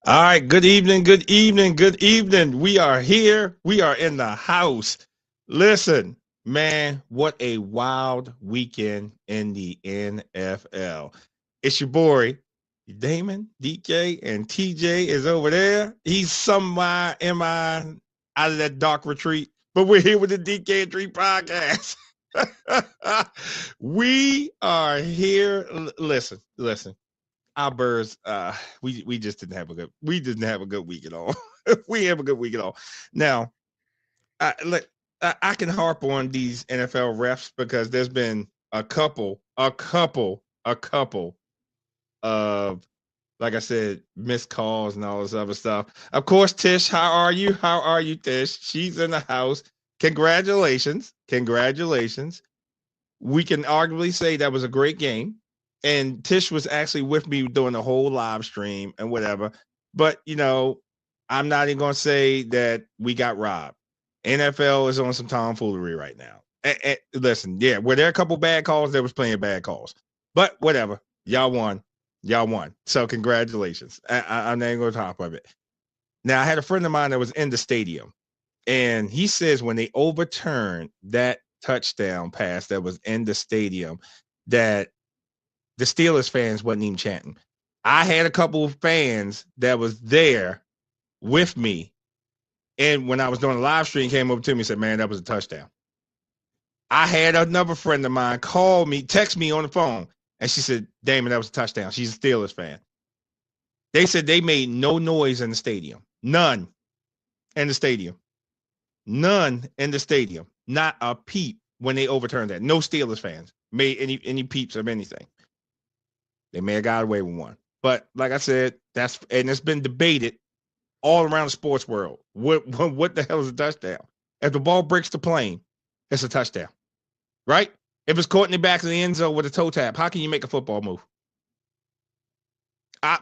All right, good evening, good evening, good evening. We are here. We are in the house. Listen, man, what a wild weekend in the NFL. It's your boy, Damon, DK, and TJ is over there. He's somewhere out of that dark retreat, but we're here with the DK and 3 podcast. We are here. Listen our Birds, we just didn't have a good week at all. We have a good week at all. Now, look, I can harp on these NFL refs because there's been a couple of, like I said, missed calls and all this other stuff. Of course, Tish, how are you? How are you, Tish? She's in the house. Congratulations. We can arguably say that was a great game. And Tish was actually with me doing the whole live stream and whatever. But, I'm not even going to say that we got robbed. NFL is on some tomfoolery right now. Listen, yeah, were there a couple bad calls? There was plenty of bad calls. But whatever. Y'all won. So congratulations. I'm not even going to top of it. Now, I had a friend of mine that was in the stadium. And he says when they overturned that touchdown pass that was in the stadium, that the Steelers fans wasn't even chanting. I had a couple of fans that was there with me. And when I was doing a live stream, came over to me and said, man, that was a touchdown. I had another friend of mine call me, text me on the phone. And she said, Damon, that was a touchdown. She's a Steelers fan. They said they made no noise in the stadium. None in the stadium. Not a peep when they overturned that. No Steelers fans made any peeps of anything. They may have got away with one. But like I said, it's been debated all around the sports world. What the hell is a touchdown? If the ball breaks the plane, it's a touchdown. Right? If it's caught in the back of the end zone with a toe tap, how can you make a football move? All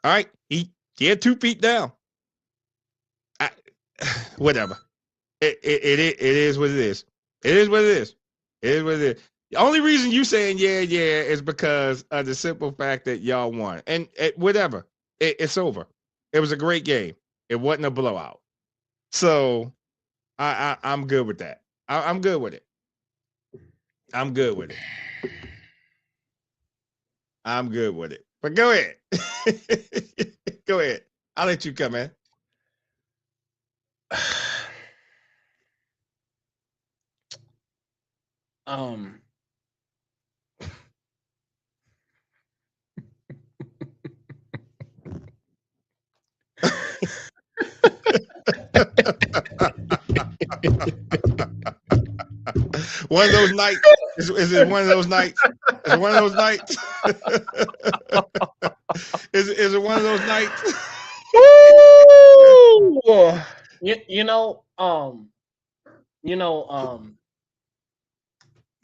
right. He had 2 feet down. Whatever. It is what it is. It is what it is. The only reason you saying yeah is because of the simple fact that y'all won. And whatever. It's over. It was a great game. It wasn't a blowout. So I'm good with that. I'm good with it. I'm good with it. But go ahead. Go ahead. I'll let you come in. One of those nights. Is it one of those nights? Is it one of those nights? Is it one of those nights?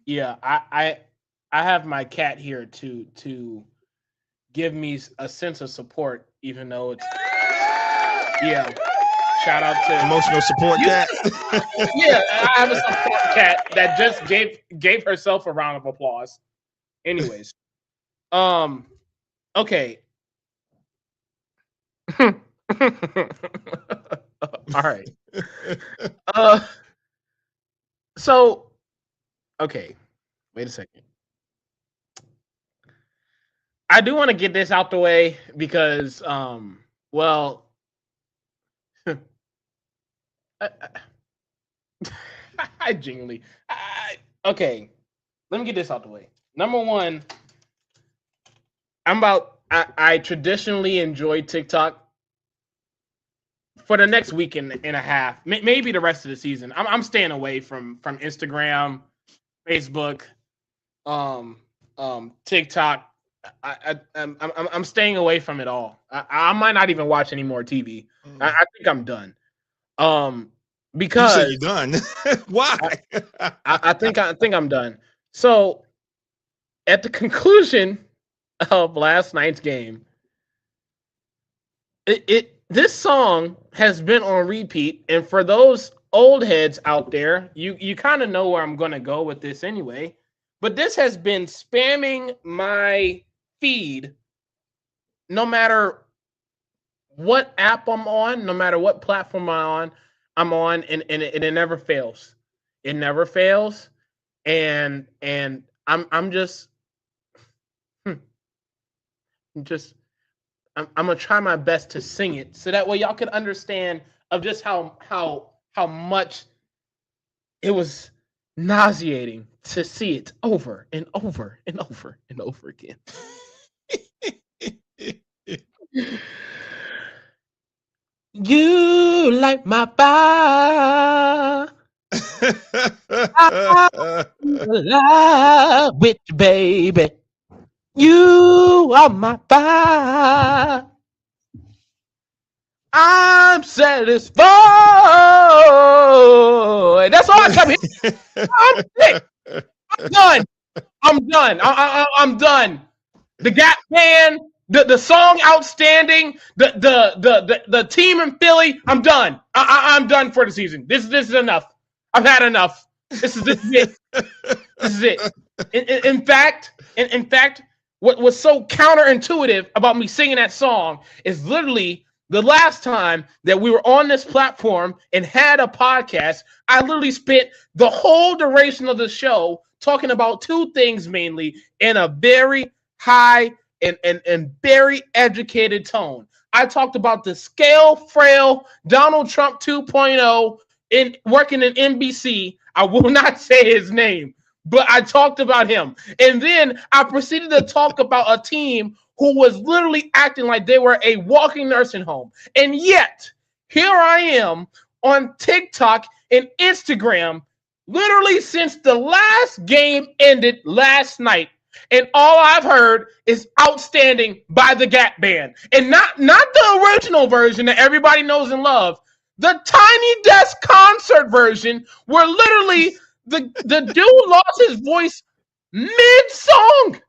Yeah, I have my cat here to give me a sense of support, even though it's shout out to emotional support cat. Yeah, I have a support cat that just gave herself a round of applause. Anyways, okay. All right. So, okay. Wait a second. I do want to get this out the way because, well, I genuinely, okay. Let me get this out the way. Number one, I traditionally enjoy TikTok for the next week and a half, maybe the rest of the season. I'm staying away from Instagram, Facebook, TikTok. I'm staying away from it all. I might not even watch any more TV. I think I'm done. Because you say you're done. Why? I think I'm done. So at the conclusion of last night's game, this song has been on repeat, and for those old heads out there, you kind of know where I'm gonna go with this anyway. But this has been spamming my feed, no matter what app I'm on, no matter what platform I'm on, and it never fails. It never fails, and I'm just just I'm gonna try my best to sing it so that way y'all can understand of just how much it was nauseating to see it over and over and over and over again. You like my fire. I'm alive with you, baby. You are my fire. I'm satisfied. That's all I come here. I'm sick. I'm done. I'm done. I'm done. The Gap Band, the song outstanding, the team in Philly. I'm done. I'm done for the season. This is enough. I've had enough. This is it. This is it. In fact, what was so counterintuitive about me singing that song is literally the last time that we were on this platform and had a podcast. I literally spent the whole duration of the show talking about two things mainly in a very high and very educated tone. I talked about the scale frail Donald Trump 2.0 in working in NBC. I will not say his name, but I talked about him. And then I proceeded to talk about a team who was literally acting like they were a walking nursing home. And yet, here I am on TikTok and Instagram, literally since the last game ended last night. And all I've heard is outstanding by the Gap Band. And not the original version that everybody knows and loves. The Tiny Desk concert version where literally the dude lost his voice mid-song.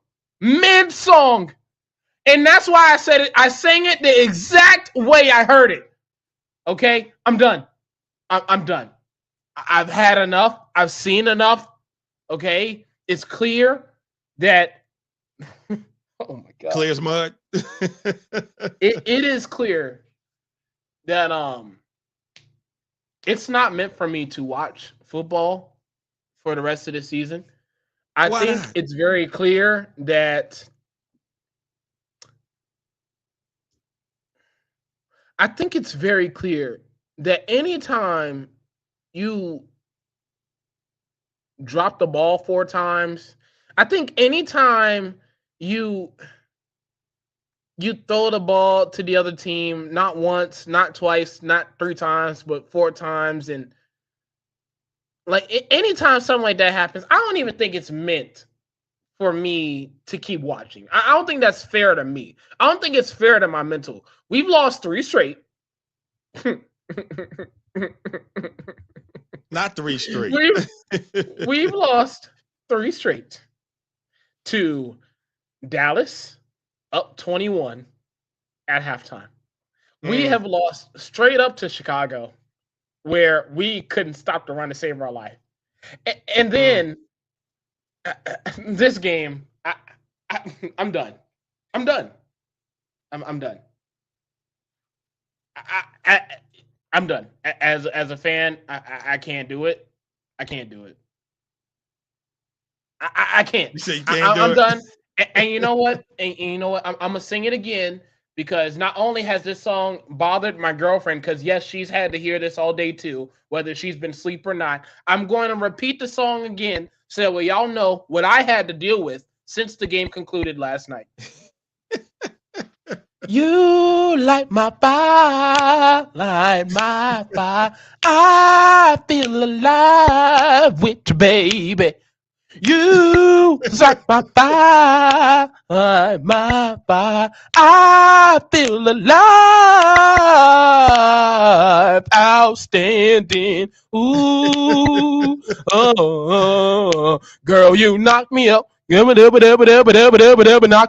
And that's why I said it. I sang it the exact way I heard it. Okay? I'm done. I'm done. I've had enough. I've seen enough. Okay? It's clear that oh my god. Clear as mud. it is clear that it's not meant for me to watch football for the rest of the season. I think it's very clear that anytime you drop the ball 4 times, I think anytime you throw the ball to the other team, not once, not twice, not 3 times, but 4 times, and like anytime something like that happens, I don't even think it's meant for me to keep watching. I don't think that's fair to me. I don't think it's fair to my mental. We've lost 3 straight. Not 3 straight. We've lost 3 straight to Dallas, up 21 at halftime. We have lost straight up to Chicago, where we couldn't stop the run to save our life. And then this game, I'm done. I'm done. I'm done. I'm done. As a fan, I can't do it. I can't do it. I can't. You say you can't do I'm it? done. And you know what? And you know what? I'm gonna sing it again because not only has this song bothered my girlfriend, because yes, she's had to hear this all day too, whether she's been asleep or not. I'm going to repeat the song again so that way y'all know what I had to deal with since the game concluded last night. You light my fire, light my fire. I feel alive with you, baby. You light my fire, light my fire. I feel alive, outstanding. Ooh, oh, girl, you knock me out. Knock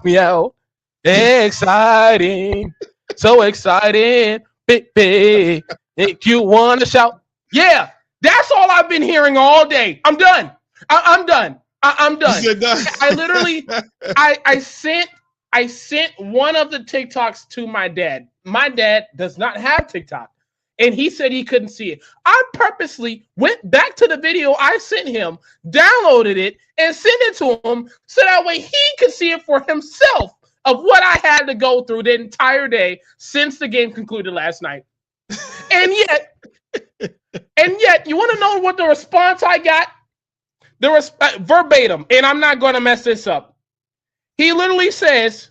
me out. Exciting, so exciting, baby. Make you want to shout. Yeah, that's all I've been hearing all day. I'm done. I'm done. I'm done. I literally, I sent one of the TikToks to my dad. my dad does not have TikTok. And he said he couldn't see it. I purposely went back to the video I sent him, downloaded it, and sent it to him so that way he could see it for himself of what I had to go through the entire day since the game concluded last night. And yet, you want to know what the response I got? Verbatim, and I'm not going to mess this up. He literally says,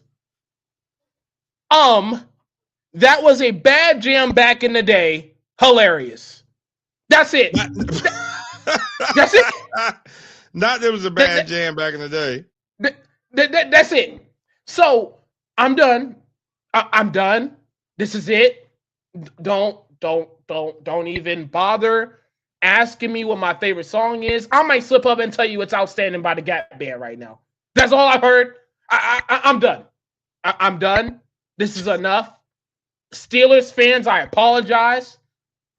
that was a bad jam back in the day. Hilarious. That's it. That's it. Not there was a bad jam back in the day. That's it. So I'm done. I'm done. This is it. Don't even bother asking me what my favorite song is. I might slip up and tell you it's Outstanding by the Gap Band right now. That's all I've heard. I'm done. I'm done. This is enough. Steelers fans, I apologize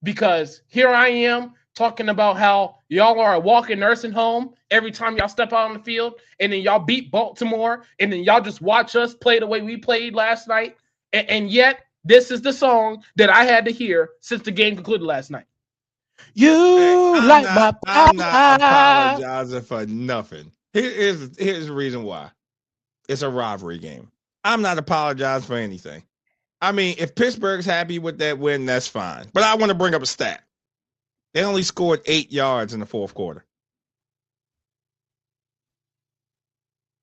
because here I am talking about how y'all are a walking nursing home every time y'all step out on the field, and then y'all beat Baltimore, and then y'all just watch us play the way we played last night. And yet, this is the song that I had to hear since the game concluded last night. I'm not apologizing for nothing. Here's the reason why. It's a rivalry game. I'm not apologizing for anything. I mean, if Pittsburgh's happy with that win, that's fine. But I want to bring up a stat. They only scored 8 yards in the fourth quarter.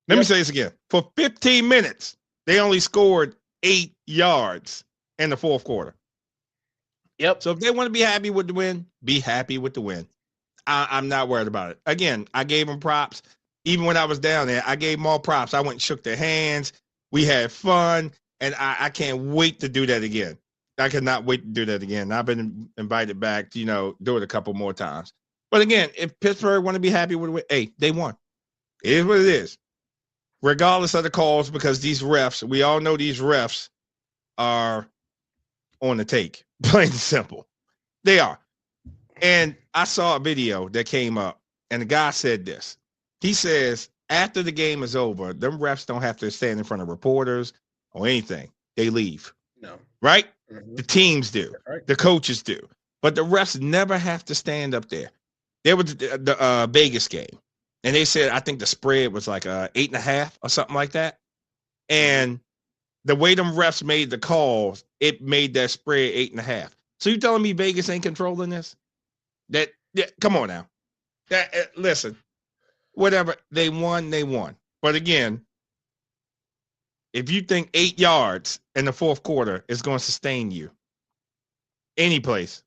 Let me say this again. For 15 minutes, they only scored 8 yards in the fourth quarter. Yep. So if they want to be happy with the win, be happy with the win. I'm not worried about it. Again, I gave them props. Even when I was down there, I gave them all props. I went and shook their hands. We had fun. And I can't wait to do that again. I cannot wait to do that again. I've been invited back to, do it a couple more times. But again, if Pittsburgh want to be happy with it, hey, they won. It is what it is. Regardless of the calls, because these refs, we all know these refs are on the take. Plain and simple. They are. And I saw a video that came up, and the guy said this. He says, after the game is over, them refs don't have to stand in front of reporters or anything. They leave. No. Right? Mm-hmm. The teams do. Right. The coaches do. But the refs never have to stand up there. There was the Vegas game. And they said, I think the spread was like 8.5 or something like that. And the way them refs made the calls, it made that spread 8.5. So you telling me Vegas ain't controlling this? Come on now. Listen, whatever. They won, they won. But again, if you think 8 yards in the fourth quarter is going to sustain you, any place.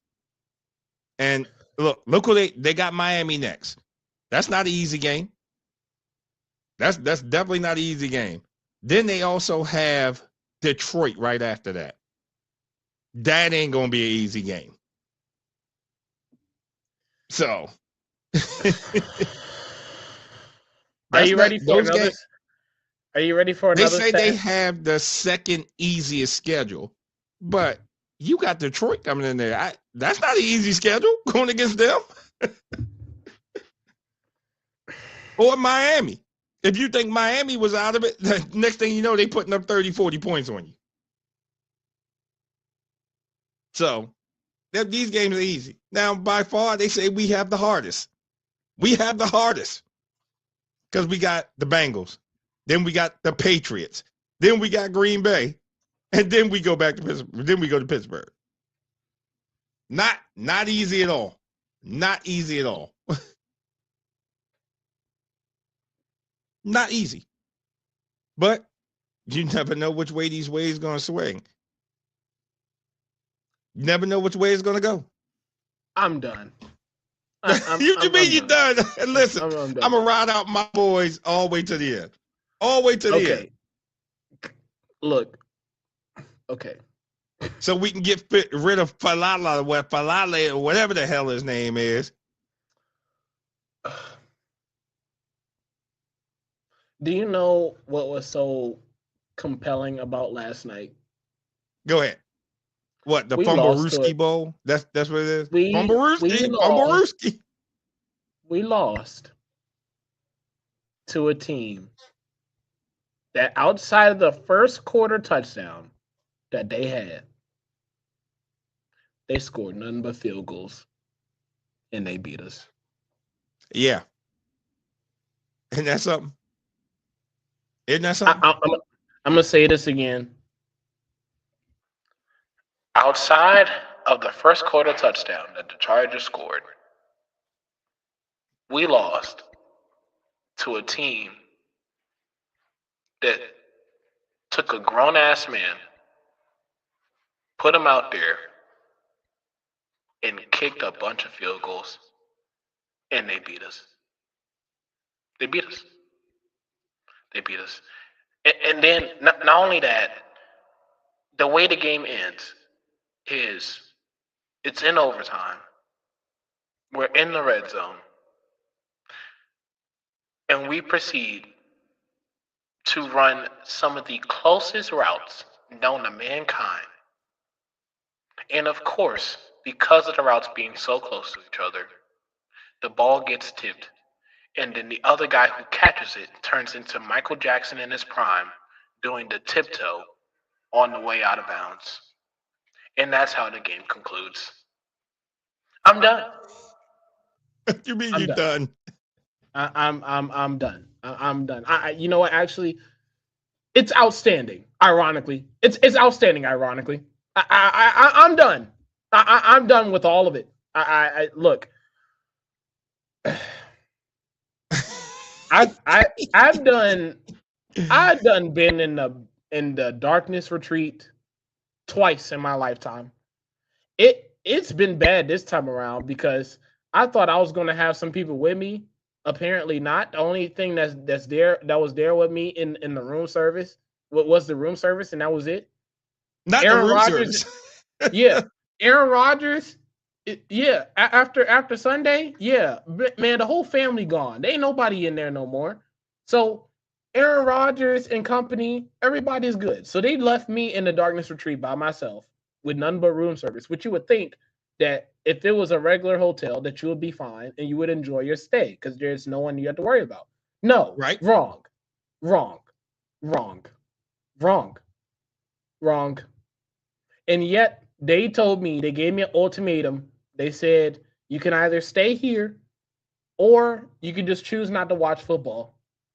And look who they got Miami next. That's not an easy game. That's definitely not an easy game. Then they also have Detroit right after that. That ain't going to be an easy game. So. Are you ready for another? Games, are you ready for another? They say they have the second easiest schedule, but you got Detroit coming in there. That's not an easy schedule going against them. Or Miami. If you think Miami was out of it, the next thing you know, they putting up 30, 40 points on you. So these games are easy. Now, by far, they say we have the hardest. We have the hardest because we got the Bengals. Then we got the Patriots. Then we got Green Bay. And then we go back to Pittsburgh. Then we go to Pittsburgh. Not easy at all. Not easy at all. Not easy. But you never know which way these ways going to swing. You never know which way it's going to go. I'm done. You mean you're done? And listen, I'm going to ride out my boys all the way to the end. All the way to the end. Look. Okay. So we can get rid of Falala, or whatever the hell his name is. Do you know what was so compelling about last night? Go ahead. What, the Fumbarooski Bowl? That's what it is? Fumbarooski. We lost to a team that outside of the first quarter touchdown that they had, they scored nothing but field goals, and they beat us. Yeah. And that's something. Isn't that something? I'm going to say this again. Outside of the first quarter touchdown that the Chargers scored, we lost to a team that took a grown-ass man, put him out there, and kicked a bunch of field goals, and they beat us. They beat us. They beat us. And then, not only that, the way the game ends is it's in overtime. We're in the red zone. And we proceed to run some of the closest routes known to mankind. And of course, because of the routes being so close to each other, the ball gets tipped. And then the other guy who catches it turns into Michael Jackson in his prime, doing the tiptoe on the way out of bounds. And that's how the game concludes. I'm done. You mean you're done? I'm done. I'm done. You know what? Actually, it's outstanding. Ironically, it's outstanding. Ironically, I'm done. I'm done with all of it. I look. I've done been in the darkness retreat twice in my lifetime. It's been bad this time around because I thought I was going to have some people with me. Apparently not. The only thing that was there with me in the room service was the room service, and that was it. Not Aaron the room Rodgers, service. Yeah, Aaron Rodgers. Yeah, after Sunday, yeah, man, the whole family gone. There ain't nobody in there no more. So Aaron Rodgers and company, everybody's good. So they left me in the darkness retreat by myself with none but room service, which you would think that if it was a regular hotel that you would be fine and you would enjoy your stay because there's no one you have to worry about. No, right? Wrong. And yet they told me, they gave me an ultimatum. They said, you can either stay here or you can just choose not to watch football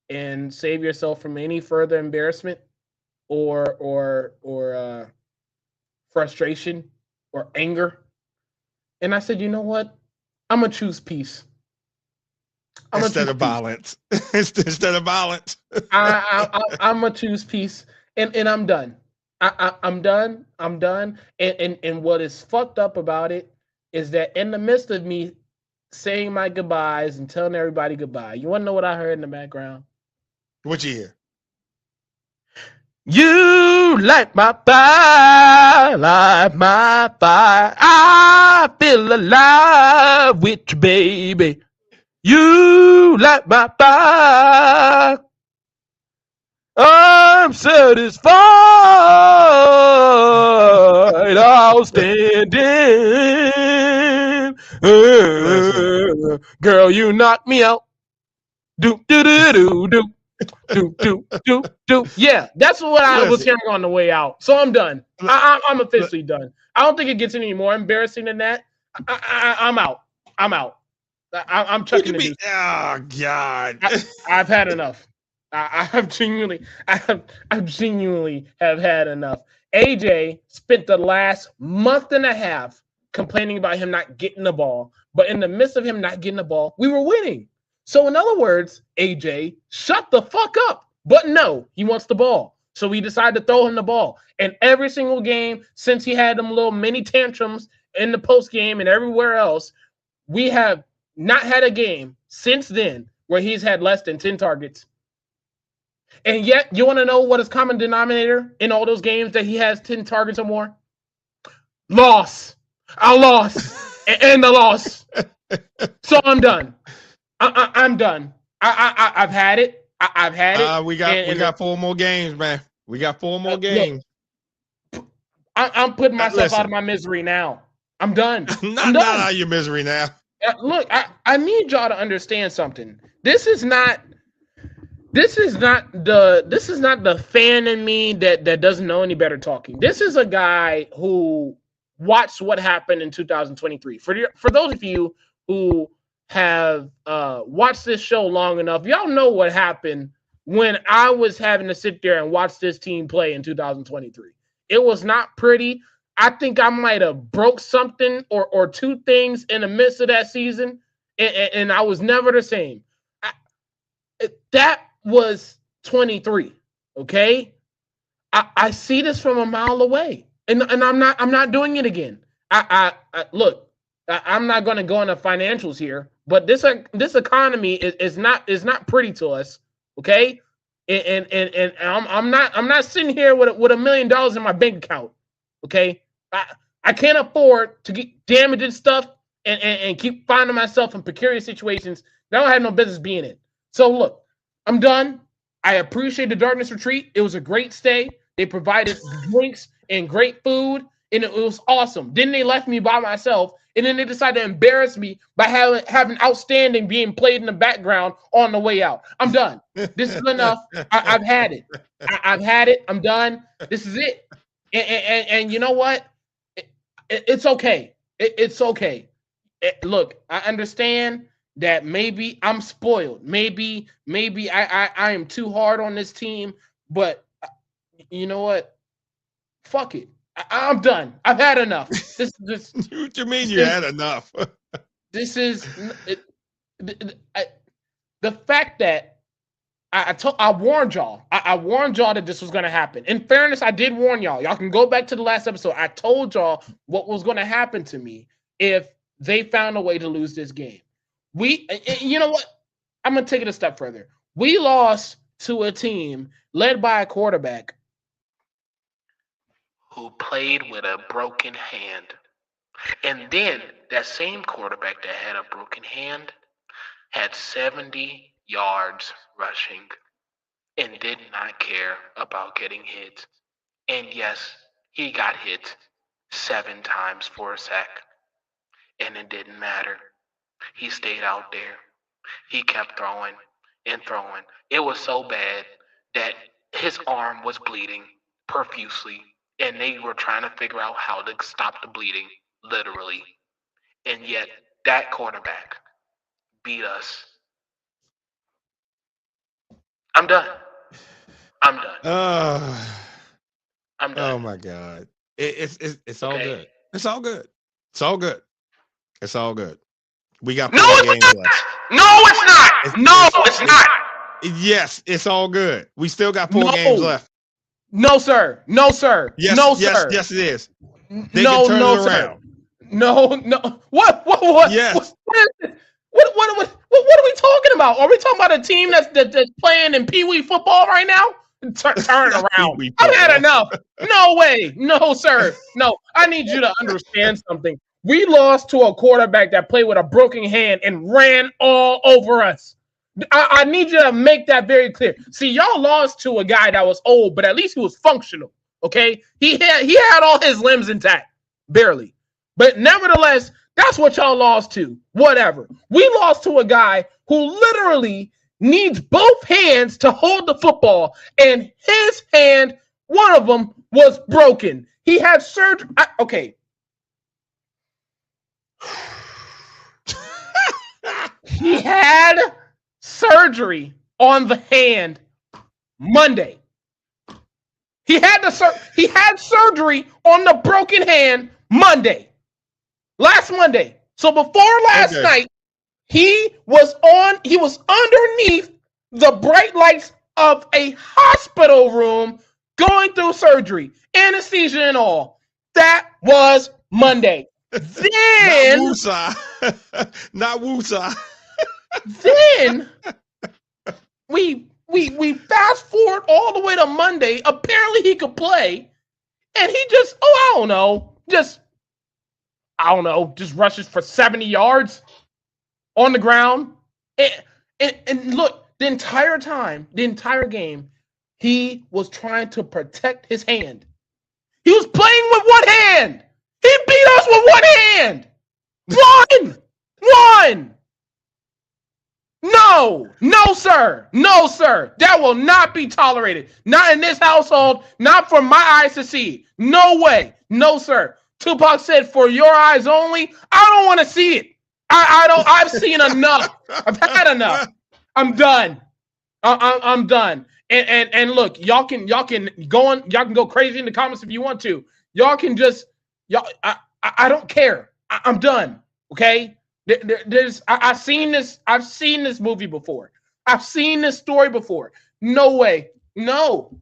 and save yourself from any further embarrassment or frustration or anger. And I said, you know what? I'm going to choose peace. Instead of violence. Instead of violence. I'm going to choose peace. And I'm done. I'm done. And what is fucked up about it is that in the midst of me saying my goodbyes and telling everybody goodbye, you want to know what I heard in the background? What'd you hear? You light my fire, light my fire. I feel alive with you, baby. You light my fire. I'm satisfied, outstanding. Girl, you knock me out. Do. Yeah, that's what I was hearing on the way out. So I'm done. I'm officially done. I don't think it gets any more embarrassing than that. I'm out. I'm chucking it. Oh God! I've had enough. I've genuinely have had enough. AJ spent the last month and a half complaining about him not getting the ball, but in the midst of him not getting the ball, we were winning. So in other words, AJ, shut the fuck up. But no, he wants the ball. So we decided to throw him the ball. And every single game since he had them little mini tantrums in the post game and everywhere else, we have not had a game since then where he's had less than 10 targets. And yet, you want to know what is common denominator in all those games that he has 10 targets or more? Loss. I lost. and the loss. So I'm done. I'm done. I've had it. I've had it. We got 4 more games, man. We got 4 more games. Look, I'm putting myself out of my misery now. I'm done. Not out of your misery now. Look, I need y'all to understand something. This is not the fan in me that doesn't know any better talking. This is a guy who watch what happened in 2023. For those of you who have watched this show long enough, y'all know what happened when I was having to sit there and watch this team play in 2023. It was not pretty. I think I might have broke something or two things in the midst of that season, and I was never the same. That was 23. Okay, I see this from a mile away, and I'm not doing it again. Look, I'm not going to go into financials here, but this economy is not pretty to us. Okay, and I'm not sitting here with $1 million in my bank account. Okay, I can't afford to get damaging stuff and keep finding myself in precarious situations that I don't have no business being in. So look, I'm done. I appreciate the Darkness Retreat. It was a great stay. They provided drinks and great food, and it was awesome. Then they left me by myself, and then they decided to embarrass me by having Outstanding being played in the background on the way out. I'm done. This is enough. I've had it. I've had it. I'm done. This is it. And you know what? It's okay. It's okay. Look, I understand that maybe I'm spoiled. Maybe I am too hard on this team, but you know what? Fuck it. I'm done. I've had enough. This What you mean you had enough? This is the fact that I warned y'all. I warned y'all that this was going to happen. In fairness, I did warn y'all. Y'all can go back to the last episode. I told y'all what was going to happen to me if they found a way to lose this game. You know what? I'm going to take it a step further. We lost to a team led by a quarterback who played with a broken hand. And then that same quarterback that had a broken hand had 70 yards rushing and did not care about getting hit. And yes, he got hit 7 times for a sack. And it didn't matter. He stayed out there. He kept throwing and throwing. It was so bad that his arm was bleeding profusely, and they were trying to figure out how to stop the bleeding, literally. And yet, that quarterback beat us. I'm done. I'm done. I'm done. Oh my God! It's all good. It's all good. It's all good. It's all good. We got 4 games left. No, it's not. It's not. Yes, it's all good. We still got 4 games left. No, sir. No, sir. Yes, no, yes, sir. yes, it is. They can turn it around. Sir. No. What? Yes. What are we talking about? Are we talking about a team that's playing in Pee Wee football right now? Turn it around. I've had enough. No way. No, sir. No. I need you to understand something. We lost to a quarterback that played with a broken hand and ran all over us. I need you to make that very clear. See, y'all lost to a guy that was old, but at least he was functional. Okay, he had all his limbs intact, barely, but nevertheless, that's what y'all lost to. Whatever. We lost to a guy who literally needs both hands to hold the football, and his hand, one of them, was broken. He had surgery. Okay. He had surgery on the hand Monday. He had surgery on the broken hand last Monday. So before last night, he was underneath the bright lights of a hospital room going through surgery, anesthesia and all. That was Monday. Then not Woosa. Then we fast forward all the way to Monday. Apparently he could play, and he just just rushes for 70 yards on the ground. And look, the entire game, he was trying to protect his hand. He was playing with one hand. He beat us with one hand. One. No, sir. That will not be tolerated. Not in this household. Not for my eyes to see. No way. No, sir. Tupac said, "For your eyes only." I don't want to see it. I don't. I've seen enough. I've had enough. I'm done. I'm done. And look, y'all can go crazy in the comments if you want to. Y'all can just y'all. I don't care. I'm done. Okay. I've seen this. I've seen this movie before. I've seen this story before. No way. No.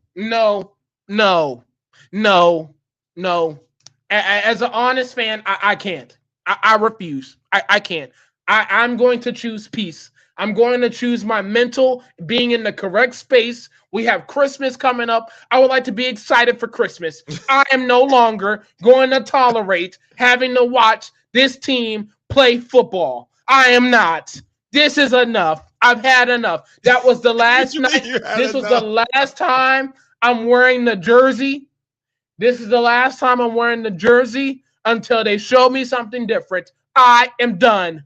As an honest fan, I can't. I refuse. I can't. I'm going to choose peace. I'm going to choose my mental being in the correct space. We have Christmas coming up. I would like to be excited for Christmas. I am no longer going to tolerate having to watch this team play football. I am not. This is enough. I've had enough. That was the last night. This was the last time I'm wearing the jersey. This is the last time I'm wearing the jersey until they show me something different. I am done.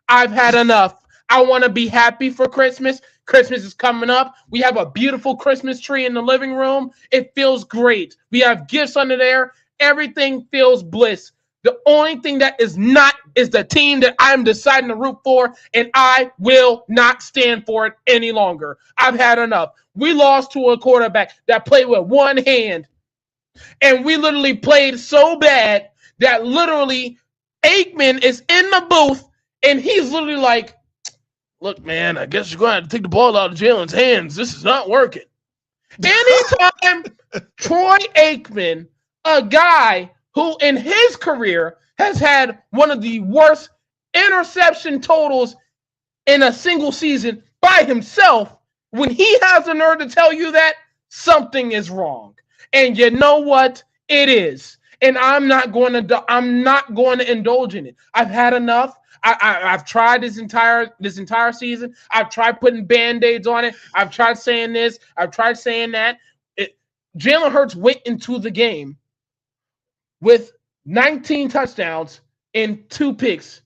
I've had enough. I want to be happy for Christmas. Christmas is coming up. We have a beautiful Christmas tree in the living room. It feels great. We have gifts under there. Everything feels bliss. The only thing that is not is the team that I'm deciding to root for, and I will not stand for it any longer. I've had enough. We lost to a quarterback that played with one hand, and we literally played so bad that literally Aikman is in the booth, and he's literally like, "Look, man, I guess you're going to have to take the ball out of Jalen's hands. This is not working." Anytime Troy Aikman, a guy who in his career has had one of the worst interception totals in a single season by himself, when he has the nerve to tell you that, something is wrong. And you know what? It is. And I'm not going to indulge in it. I've had enough. I've tried this entire season. I've tried putting Band-Aids on it. I've tried saying this. I've tried saying that. Jalen Hurts went into the game with 19 touchdowns and 2 picks.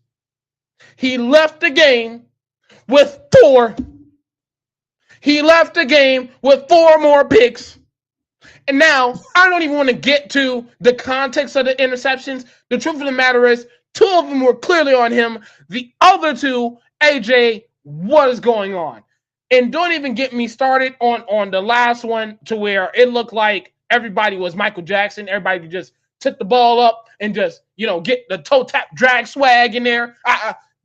He left the game with 4. He left the game with 4 more picks. And now, I don't even want to get to the context of the interceptions. The truth of the matter is, 2 of them were clearly on him. The other 2, AJ, what is going on? And don't even get me started on the last one to where it looked like everybody was Michael Jackson. Everybody just took the ball up and just, get the toe tap drag swag in there.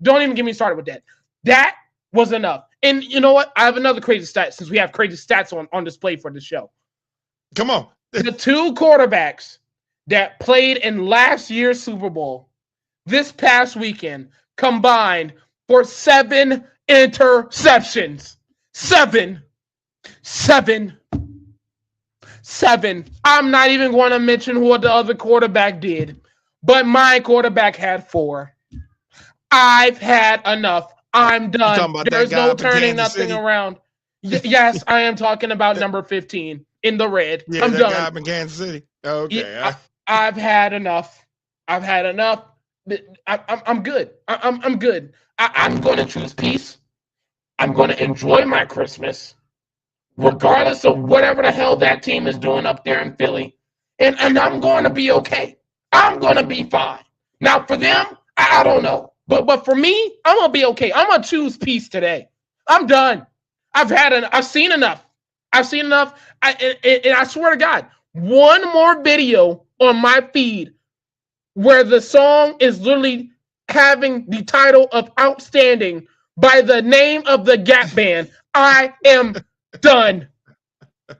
Don't even get me started with that. That was enough. And you know what? I have another crazy stat since we have crazy stats on display for the show. Come on. The 2 quarterbacks that played in last year's Super Bowl this past weekend combined for 7 interceptions. 7. I'm not even going to mention what the other quarterback did, but my quarterback had 4. I've had enough. I'm done. There's no turning nothing around. Yes, I am talking about number 15 in the red. Yeah, I'm done. Guy in Kansas City. Okay. Yeah, I've had enough. I'm good. I'm good. I'm going to choose peace. I'm going to enjoy my Christmas, regardless of whatever the hell that team is doing up there in Philly. And I'm going to be okay. I'm going to be fine. Now, for them, I don't know. But for me, I'm going to be okay. I'm going to choose peace today. I'm done. I've seen enough. I've seen enough. And I swear to God, one more video on my feed where the song is literally having the title of Outstanding by the name of the Gap Band, I am done.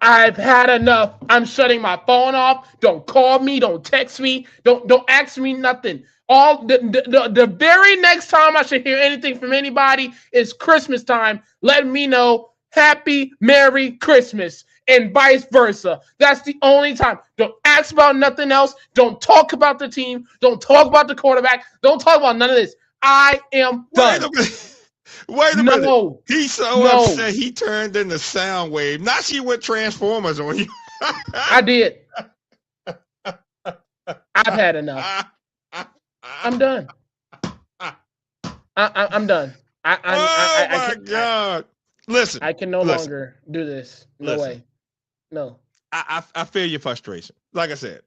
I've had enough. I'm shutting my phone off. Don't call me. Don't text me. Don't ask me nothing. All the very next time I should hear anything from anybody is Christmas time. Let me know Happy Merry Christmas and vice versa. That's the only time. Don't ask about nothing else. Don't talk about the team. Don't talk about the quarterback. Don't talk about none of this. I am done. Wait a minute. He's so upset he turned into Soundwave. Now she went Transformers on you. I did. I've had enough. I'm done. I'm done. Oh my God. Listen. I can no longer do this. No way. No. I feel your frustration. Like I said,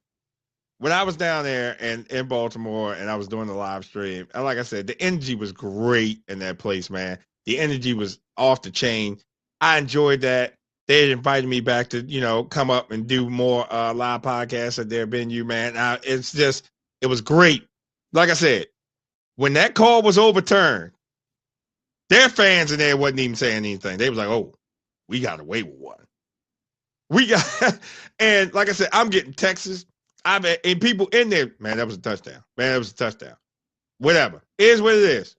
when I was down there and in Baltimore and I was doing the live stream, and like I said, the energy was great in that place, man. The energy was off the chain. I enjoyed that. They had invited me back to, come up and do more live podcasts at their venue, man. It was great. Like I said, when that call was overturned, their fans in there wasn't even saying anything. They was like, oh, we got away with one. And like I said, I'm getting texts. And people in there, man, that was a touchdown. Man, that was a touchdown. Whatever. It is what it is.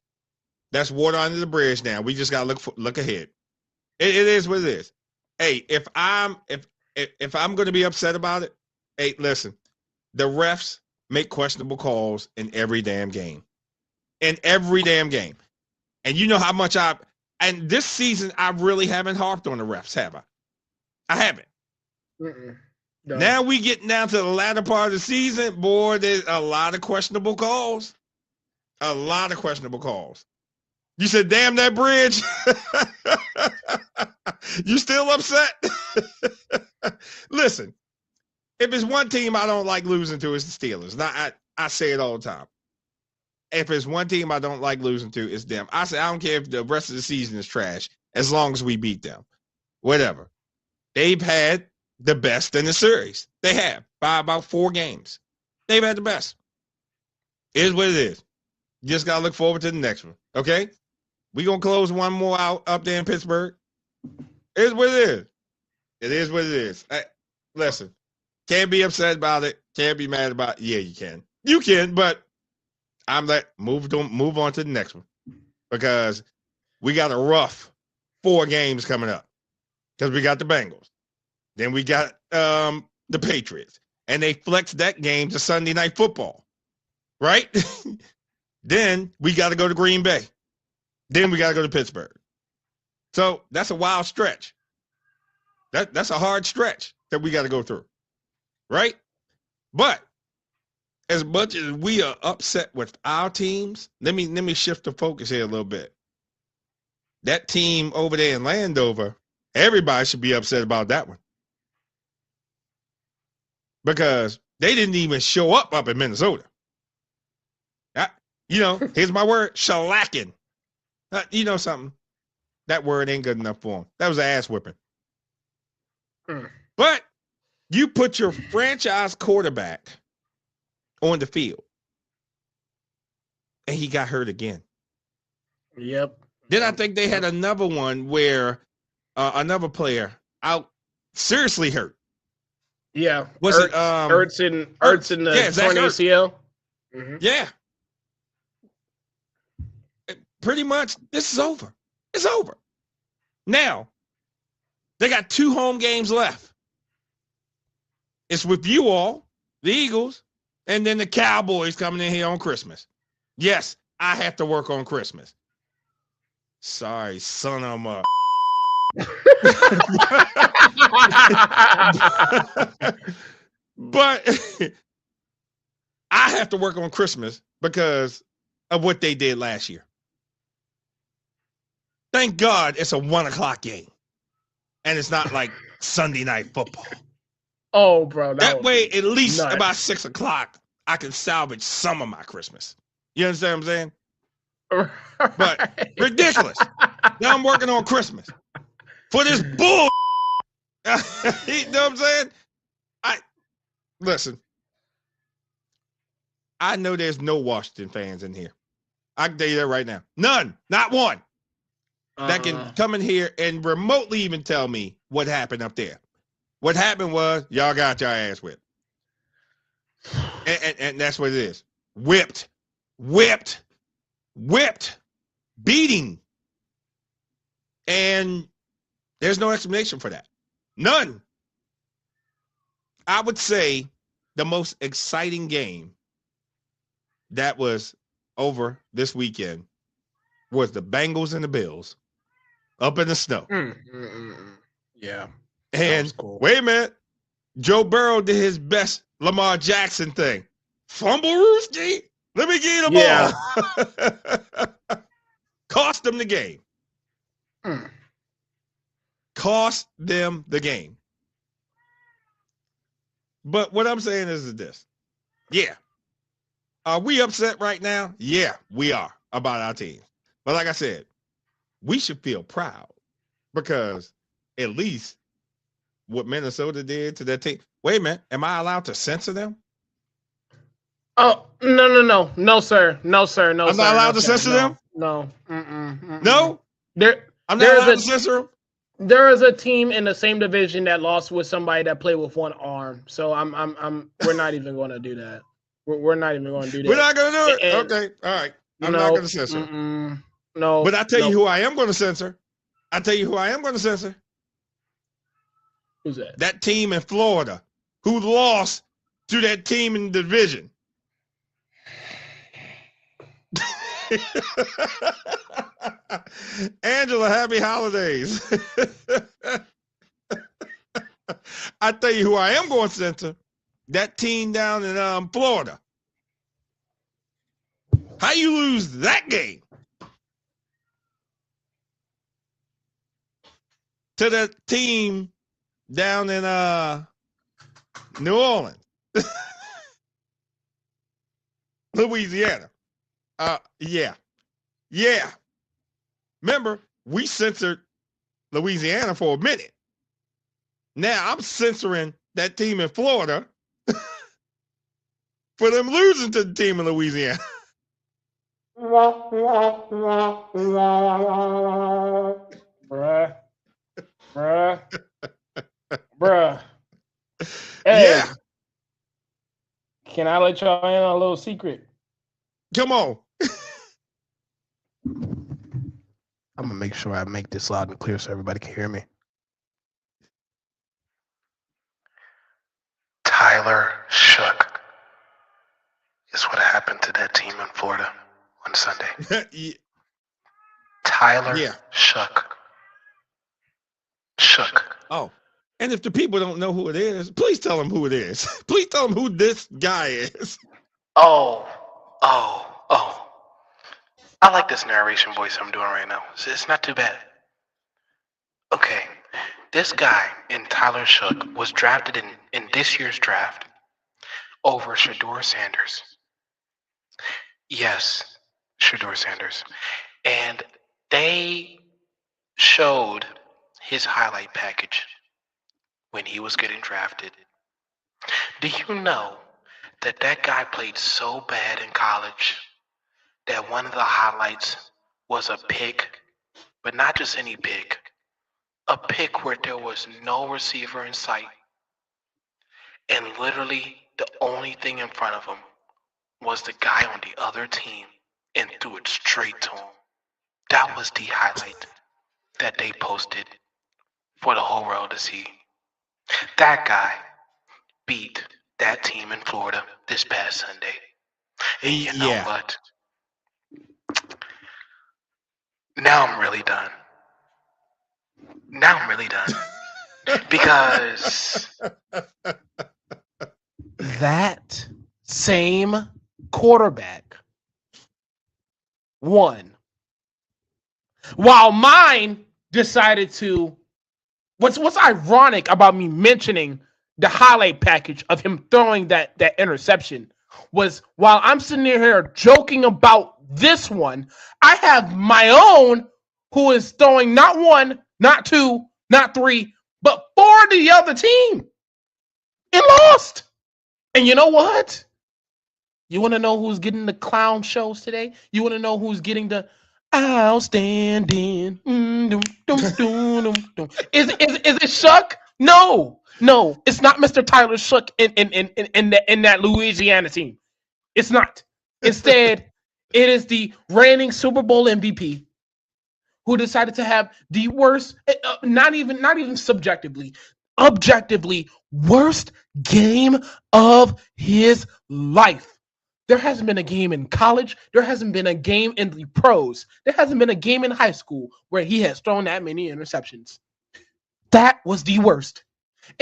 That's water under the bridge now. We just got to look ahead. It is what it is. Hey, if I'm going to be upset about it, hey, listen, the refs make questionable calls in every damn game. In every damn game. And you know how much and this season, I really haven't harped on the refs, have I? I haven't. No. Now we getting down to the latter part of the season, boy, there's a lot of questionable calls. A lot of questionable calls. You said, damn that bridge. You still upset? Listen, if it's one team I don't like losing to, it's the Steelers. Now, I say it all the time. If it's one team I don't like losing to, it's them. I say I don't care if the rest of the season is trash, as long as we beat them. Whatever. They've had the best in the series. They have by about 4 games. They've had the best. It is what it is. You just got to look forward to the next one. Okay? We're going to close one more out up there in Pittsburgh. It is what it is. It is what it is. Listen, can't be upset about it. Can't be mad about it. Yeah, you can. You can, but I'm like, move on to the next one. Because we got a rough 4 games coming up. Because we got the Bengals. Then we got the Patriots. And they flexed that game to Sunday Night Football. Right? Then we got to go to Green Bay. Then we got to go to Pittsburgh. So that's a wild stretch. That's a hard stretch that we got to go through. Right? But as much as we are upset with our teams, let me shift the focus here a little bit. That team over there in Landover, everybody should be upset about that one. Because they didn't even show up in Minnesota. Here's my word, shellacking. You know something? That word ain't good enough for them. That was an ass whipping. But you put your franchise quarterback on the field, and he got hurt again. Yep. Then I think they had another one where another player out seriously hurt. Yeah. Was Ertz in the torn ACL? Mm-hmm. Yeah. Pretty much, this is over. It's over. Now, they got 2 home games left. It's with you all, the Eagles, and then the Cowboys coming in here on Christmas. Yes, I have to work on Christmas. Sorry, son of a... But I have to work on Christmas because of what they did last year. Thank God it's a 1:00 game. And it's not like Sunday Night Football. Oh, bro. That way, at least about 6:00, I can salvage some of my Christmas. You understand what I'm saying? Right. But ridiculous. Now I'm working on Christmas. For this bull. You know what I'm saying? Listen. I know there's no Washington fans in here. I can tell you that right now. None. Not one. That can come in here and remotely even tell me what happened up there. What happened was y'all got your ass whipped. And that's what it is. Whipped. Beating. And there's no explanation for that. None. I would say the most exciting game that was over this weekend was the Bengals and the Bills up in the snow. Yeah. And cool. Wait a minute. Joe Burrow did his best Lamar Jackson thing. Fumble Rooski. Let me get the ball. Cost them the game. Cost them the game. But what I'm saying is this. Yeah. Are we upset right now? Yeah, we are about our team. But like I said, we should feel proud because at least what Minnesota did to that team. Wait a minute. Am I allowed to censor them? Oh, no, sir. No, sir. No, I'm sir. not allowed No, to sir. censor them? No. Mm-mm. No? There, I'm not there is allowed a to censor them? there is a team in the same division that lost with somebody that played with one arm. So we're not even going to do that. We're not even going to do We're that. not going to do it? And Okay. All right. I'm not no, going to censor them. no. But I tell no. you who I am going to censor. I tell you who I am going to censor. Who's that? That team in Florida who lost to that team in the division. Angela, happy holidays. I tell you who I am going to censor. That team down in Florida. How you lose that game to the team down in New Orleans, Louisiana? Yeah. Remember, we censored Louisiana for a minute. Now I'm censoring that team in Florida for them losing to the team in Louisiana. Bruh. Hey, Yeah. can I let y'all in on a little secret? Come on. I'm gonna make sure I make this loud and clear so everybody can hear me. Tyler Shook is what happened to that team in Florida on Sunday. Yeah. Tyler Yeah. Shook. Oh, and if the people don't know who it is, please tell them who it is. Please tell them who this guy is. Oh. I like this narration voice I'm doing right now. It's not too bad. Okay. This guy in Tyler Shook was drafted in this year's draft over Shedeur Sanders. Yes, Shedeur Sanders. And they showed his highlight package when he was getting drafted. Do you know that guy played so bad in college that one of the highlights was a pick, but not just any pick, a pick where there was no receiver in sight, and literally the only thing in front of him was the guy on the other team and threw it straight to him. That was the highlight that they posted for the whole world to see. That guy beat that team in Florida this past Sunday. And you know what? Now I'm really done. Because That same quarterback won. While mine decided to. What's ironic about me mentioning the highlight package of him throwing that interception was while I'm sitting here joking about this one, I have my own who is throwing not one, not two, not three, but four to the other team. It lost. And you know what? You want to know who's getting the clown shows today? You want to know who's getting the outstanding? Is it Shook? No, it's not Mr. Tyler Shook in that Louisiana team. It's not. Instead, it is the reigning Super Bowl MVP who decided to have the worst, not even subjectively, objectively worst game of his life. There hasn't been a game in college. There hasn't been a game in the pros. There hasn't been a game in high school where he has thrown that many interceptions. That was the worst.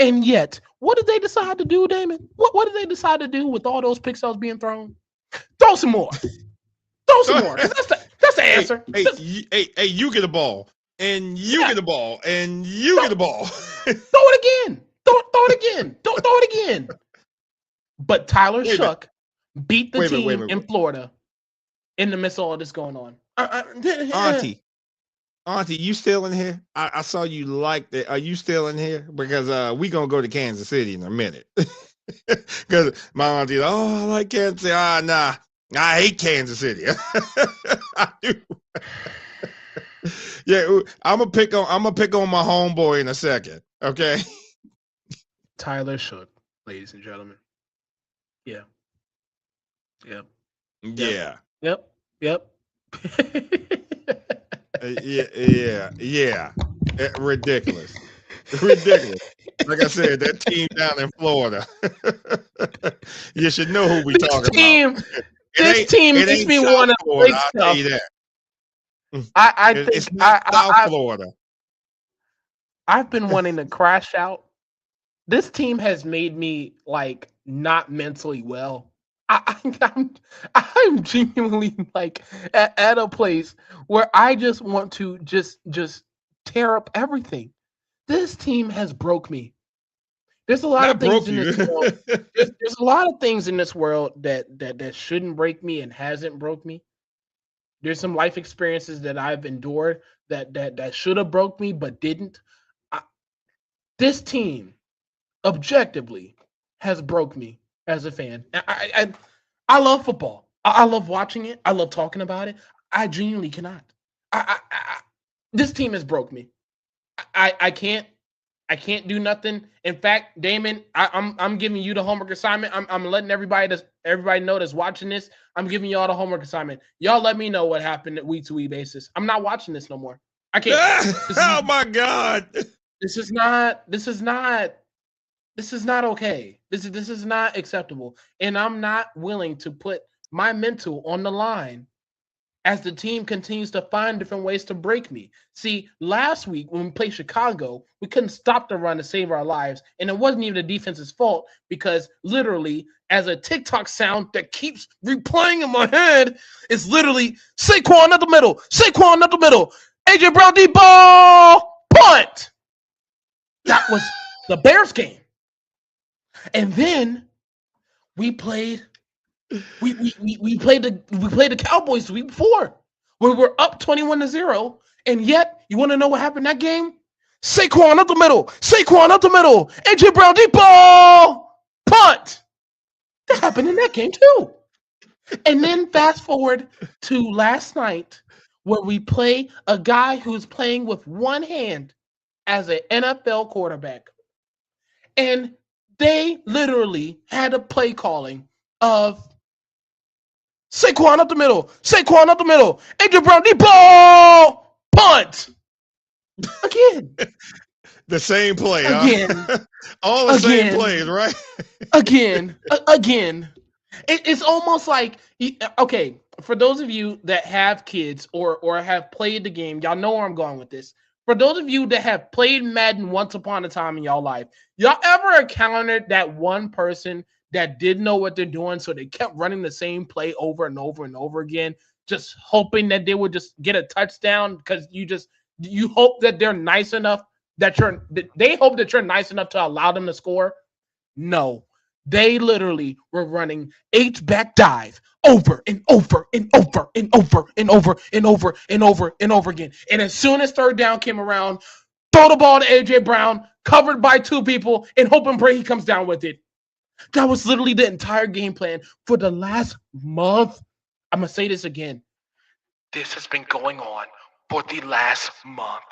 And yet, what did they decide to do, Damon? What did they decide to do with all those pixels being thrown? Throw some more. Throw some more. That's the answer. Hey, you get the ball. And you get the ball. And you get the ball. Throw it again. Throw it again. Throw it again. But Tyler Shook beat the Wait, team in Florida in the midst of all this going on. Auntie, you still in here? I saw you like that. Are you still in here? Because we gonna go to Kansas City in a minute. Because my auntie, I like Kansas City. Nah, I hate Kansas City. I do. Yeah, I'm gonna pick on my homeboy in a second. Okay. Tyler Shook, ladies and gentlemen. Yeah. Yep. Yeah. Yep. Yeah. Ridiculous. Like I said, that team down in Florida. You should know who we talking about. This team makes me want to Florida, I'll tell you that. I think it's not South Florida. I've been wanting to crash out. This team has made me like not mentally well. I'm genuinely like at a place where I just want to just tear up everything. This team has broke me. There's a lot of things in this world. There's a lot of things in this world that shouldn't break me and hasn't broke me. There's some life experiences that I've endured that should have broke me but didn't. This team, objectively, has broke me as a fan. I love football. I love watching it. I love talking about it. I genuinely cannot. This team has broke me. I can't do nothing. In fact, Damon, I'm giving you the homework assignment. I'm letting everybody know that's watching this. I'm giving y'all the homework assignment. Y'all let me know what happened at week to week basis. I'm not watching this no more. I can't. Oh my God. This is not okay. This is not acceptable. And I'm not willing to put my mental on the line as the team continues to find different ways to break me. See, last week when we played Chicago, we couldn't stop the run to save our lives. And it wasn't even the defense's fault because literally, as a TikTok sound that keeps replaying in my head, it's literally Saquon at the middle. Saquon at the middle. AJ Brown deep ball. Punt. That was the Bears game. And then we played the Cowboys the week before, where we're up 21-0, and yet you want to know what happened in that game? Saquon up the middle, AJ Brown deep ball, punt. That happened in that game too. And then fast forward to last night, where we play a guy who's playing with one hand as an NFL quarterback, and they literally had a play calling of Saquon up the middle, AJ Brown deep ball, punt. Again. The same play, again. Huh? All the same plays, right? Again. It's almost like, okay, for those of you that have kids or have played the game, y'all know where I'm going with this. For those of you that have played Madden once upon a time in y'all life, y'all ever encountered that one person that didn't know what they're doing, so they kept running the same play over and over and over again, just hoping that they would just get a touchdown because you hope that they're nice enough they hope that you're nice enough to allow them to score? No. They literally were running H-back dive over and over and over and over and over and over and over and over again. And as soon as third down came around, throw the ball to AJ Brown, covered by two people, and hope and pray he comes down with it. That was literally the entire game plan for the last month. I'm going to say this again. This has been going on for the last month.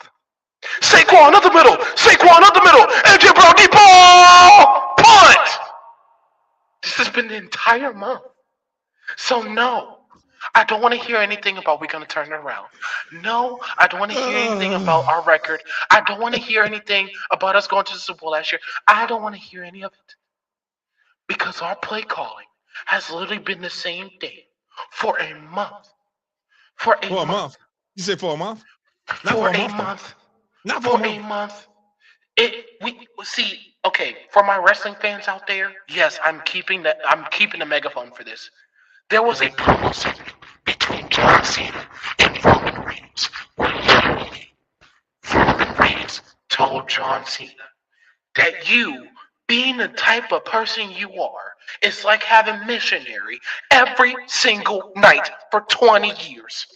Saquon up the middle, AJ Brown deep ball, punt. This has been the entire month. So no, I don't want to hear anything about we're going to turn it around. No, I don't want to hear anything about our record. I don't want to hear anything about us going to the Super Bowl last year. I don't want to hear any of it. Because our play calling has literally been the same thing for a month. For a month. You said for a month? Not for a month. Not for a month. We see. Okay, for my wrestling fans out there, yes, I'm keeping the megaphone for this. There was a promo segment between John Cena and Roman Reigns, where literally Roman Reigns told John Cena that you, being the type of person you are, It's like having missionary every single night for 20 years.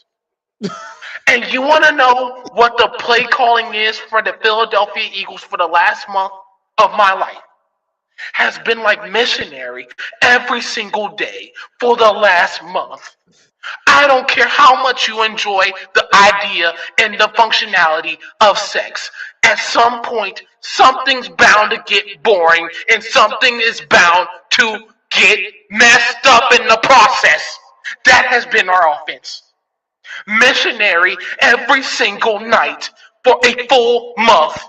And you want to know what the play calling is for the Philadelphia Eagles for the last month of my life? Has been like missionary every single day for the last month. I don't care how much you enjoy the idea and the functionality of sex. At some point, something's bound to get boring and something is bound to get messed up in the process. That has been our offense. Missionary every single night for a full month.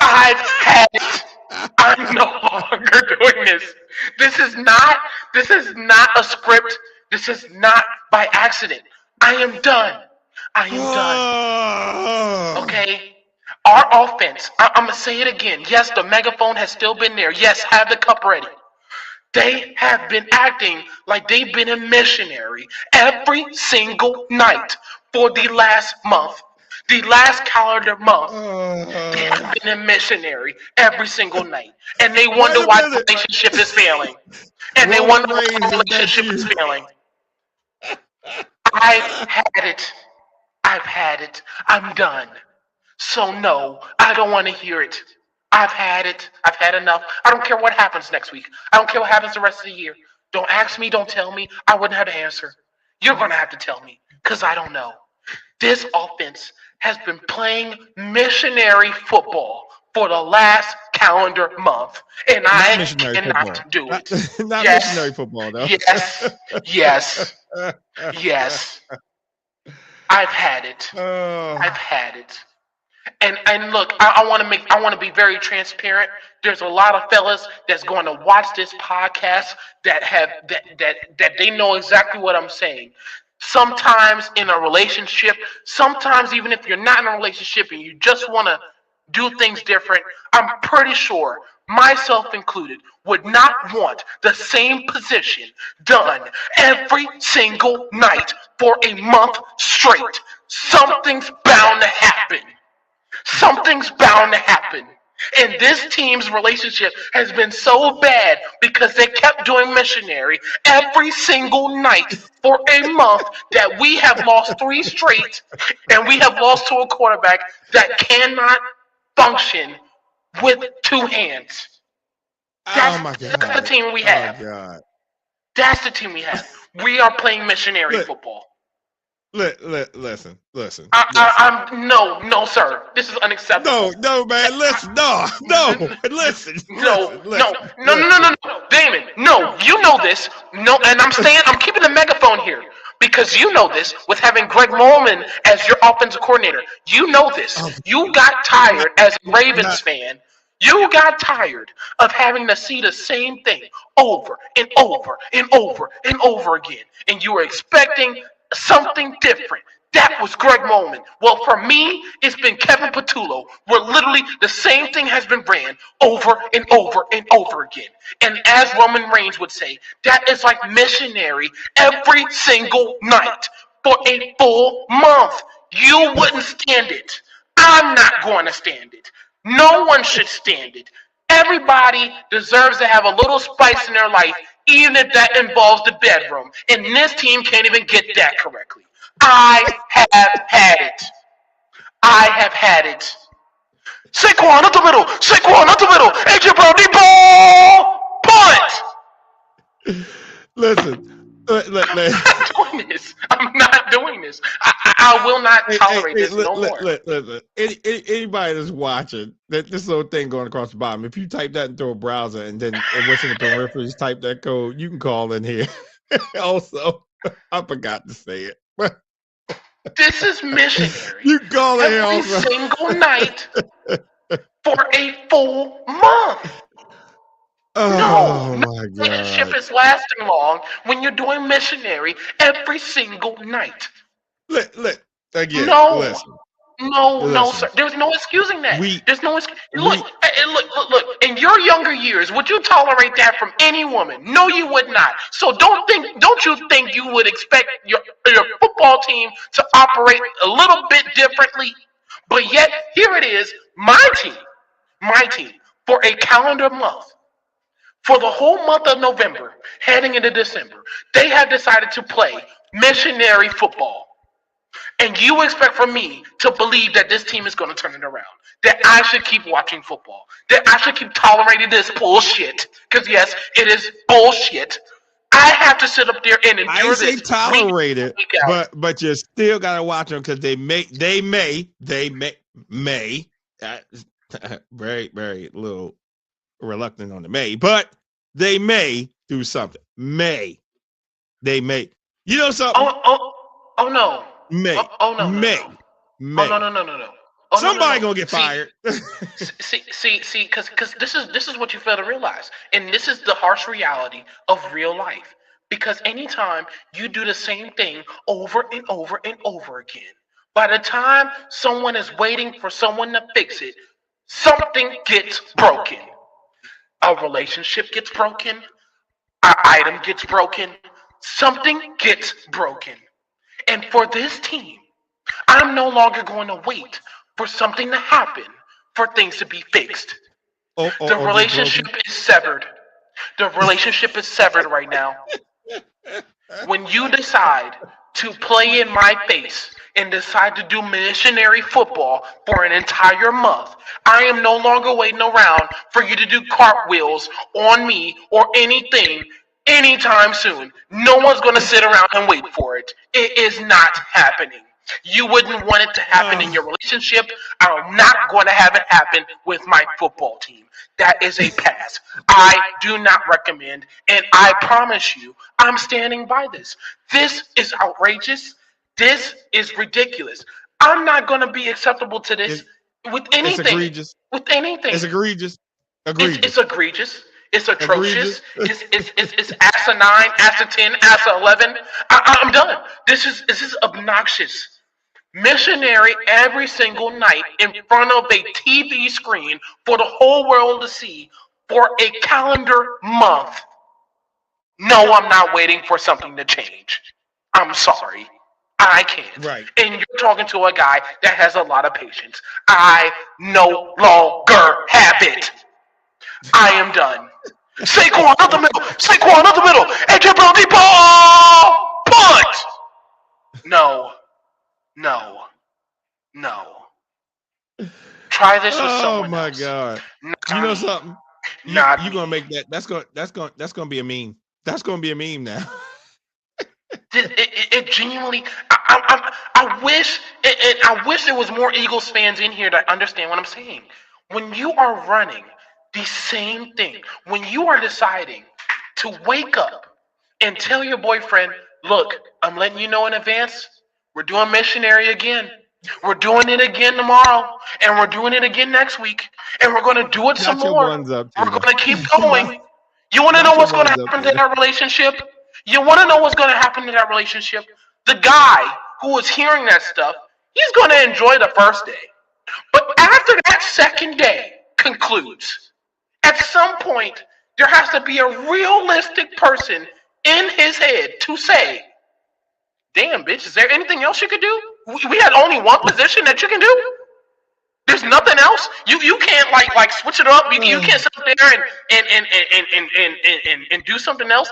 I've had it. I'm no longer doing this. This is not a script. This is not by accident. I am done. I am done. Okay? Our offense, I'm going to say it again. Yes, the megaphone has still been there. Yes, have the cup ready. They have been acting like they've been a missionary every single night for the last month. The last calendar month, they have been a missionary every single night. And they wonder why the relationship is failing. And they wonder why the relationship is failing. I've had it. I've had it. I'm done. So no, I don't want to hear it. I've had it. I've had enough. I don't care what happens next week. I don't care what happens the rest of the year. Don't ask me. Don't tell me. I wouldn't have to answer. You're going to have to tell me because I don't know. This offense has been playing missionary football for the last calendar month, and I cannot do it. Not missionary football, though. Yes. I've had it. I've had it. And look, I want to be very transparent. There's a lot of fellas that's going to watch this podcast that they know exactly what I'm saying. Sometimes in a relationship, sometimes even if you're not in a relationship and you just want to do things different, I'm pretty sure, myself included, would not want the same position done every single night for a month straight. Something's bound to happen. Something's bound to happen. And this team's relationship has been so bad because they kept doing missionary every single night for a month that we have lost 3 straight, and we have lost to a quarterback that cannot function with 2 hands. That's the team we have. Oh, God. That's the team we have. We are playing missionary football. Listen. No, sir. This is unacceptable. No, man. Listen, no. Listen. No. Damon, no. You know this. No, and I'm keeping the megaphone here because you know this with having Greg Roman as your offensive coordinator. You know this. You got tired as a Ravens fan. You got tired of having to see the same thing over and over and over and over again, and you were expecting something different. That was Greg Roman. Well, for me, it's been Kevin Patullo, where literally the same thing has been ran over and over and over again. And as Roman Reigns would say, that is like missionary every single night for a full month. You wouldn't stand it. I'm not going to stand it. No one should stand it. Everybody deserves to have a little spice in their life, even if that involves the bedroom. And this team can't even get that correctly. I have had it. I have had it. Saquon up the middle. AJ Brown, deep ball. Punt. Listen. I'm not doing this. I will not tolerate this no more. Listen. Anybody that's watching, this little thing going across the bottom, if you type that into a browser and then what's in the peripheries, type that code, you can call in here. Also, I forgot to say it. This is missionary. You call in here every single night for a full month. Oh my God! Relationship is lasting long when you're doing missionary every single night. Listen. No, sir. There's no excusing that. There's no excuse. Look. In your younger years, would you tolerate that from any woman? No, you would not. So don't you think you would expect your football team to operate a little bit differently? But yet, here it is, my team, for a calendar month, For the whole month of November, heading into December, they have decided to play missionary football. And you expect from me to believe that this team is going to turn it around. That I should keep watching football. That I should keep tolerating this bullshit. Because, yes, it is bullshit. I have to sit up there and endure I this. ain't say tolerate it, but you still got to watch them because they may, very, very little reluctant on the may, but they may do something. They may. You know something? Oh no. May. Oh no. May. Oh no. Oh, somebody no. Gonna get fired. See, because this is what you fail to realize, and this is the harsh reality of real life. Because anytime you do the same thing over and over and over again, by the time someone is waiting for someone to fix it, something gets broken. A relationship gets broken. An item gets broken. Something gets broken. And for this team, I'm no longer going to wait for something to happen for things to be fixed. The relationship is severed. The relationship is severed right now. When you decide to play in my face and decide to do missionary football for an entire month, I am no longer waiting around for you to do cartwheels on me or anything anytime soon. No one's going to sit around and wait for it. It is not happening. You wouldn't want it to happen in your relationship. I'm not going to have it happen with my football team. That is a pass. I do not recommend, and I promise you, I'm standing by this. This is outrageous. This is ridiculous. I'm not going to be acceptable to this with anything. It's egregious. With anything. It's egregious. It's egregious. It's atrocious. It's asinine, asa 10, asa 11. I'm done. This is obnoxious. Missionary every single night in front of a TV screen for the whole world to see for a calendar month. No, I'm not waiting for something to change. I'm sorry. I can't. Right. And you're talking to a guy that has a lot of patience. I no longer have it. I am done. Saquon up the middle. Saquon up the middle. AJ Brown deep ball. Punt. No. Try this with someone else. Oh my God. You know something? You're gonna make that. That's gonna be a meme. That's gonna be a meme now. It genuinely. I wish there was more Eagles fans in here to understand what I'm saying. When you are running the same thing, when you are deciding to wake up and tell your boyfriend, "Look, I'm letting you know in advance. We're doing missionary again. We're doing it again tomorrow, and we're doing it again next week, and we're going to do it some more. We're going to keep going." You want to know what's going to happen to that relationship? You want to know what's going to happen to that relationship? The guy who is hearing that stuff, he's going to enjoy the first day. But after that second day concludes, at some point, there has to be a realistic person in his head to say, "Damn, bitch, is there anything else you could do? We had only one position that you can do. There's nothing else. You can't like switch it up. You can't sit there and do something else."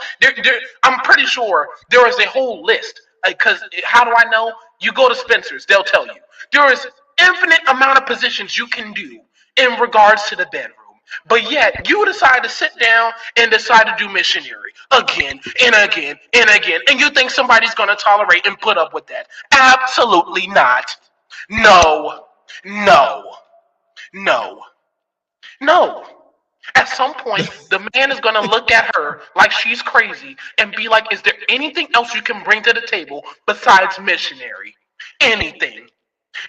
I'm pretty sure there is a whole list. Because how do I know? You go to Spencer's, they'll tell you. There is infinite amount of positions you can do in regards to the bedroom. But yet, you decide to sit down and decide to do missionary again and again and again. And you think somebody's going to tolerate and put up with that. Absolutely not. No. At some point, the man is going to look at her like she's crazy and be like, "Is there anything else you can bring to the table besides missionary? Anything?"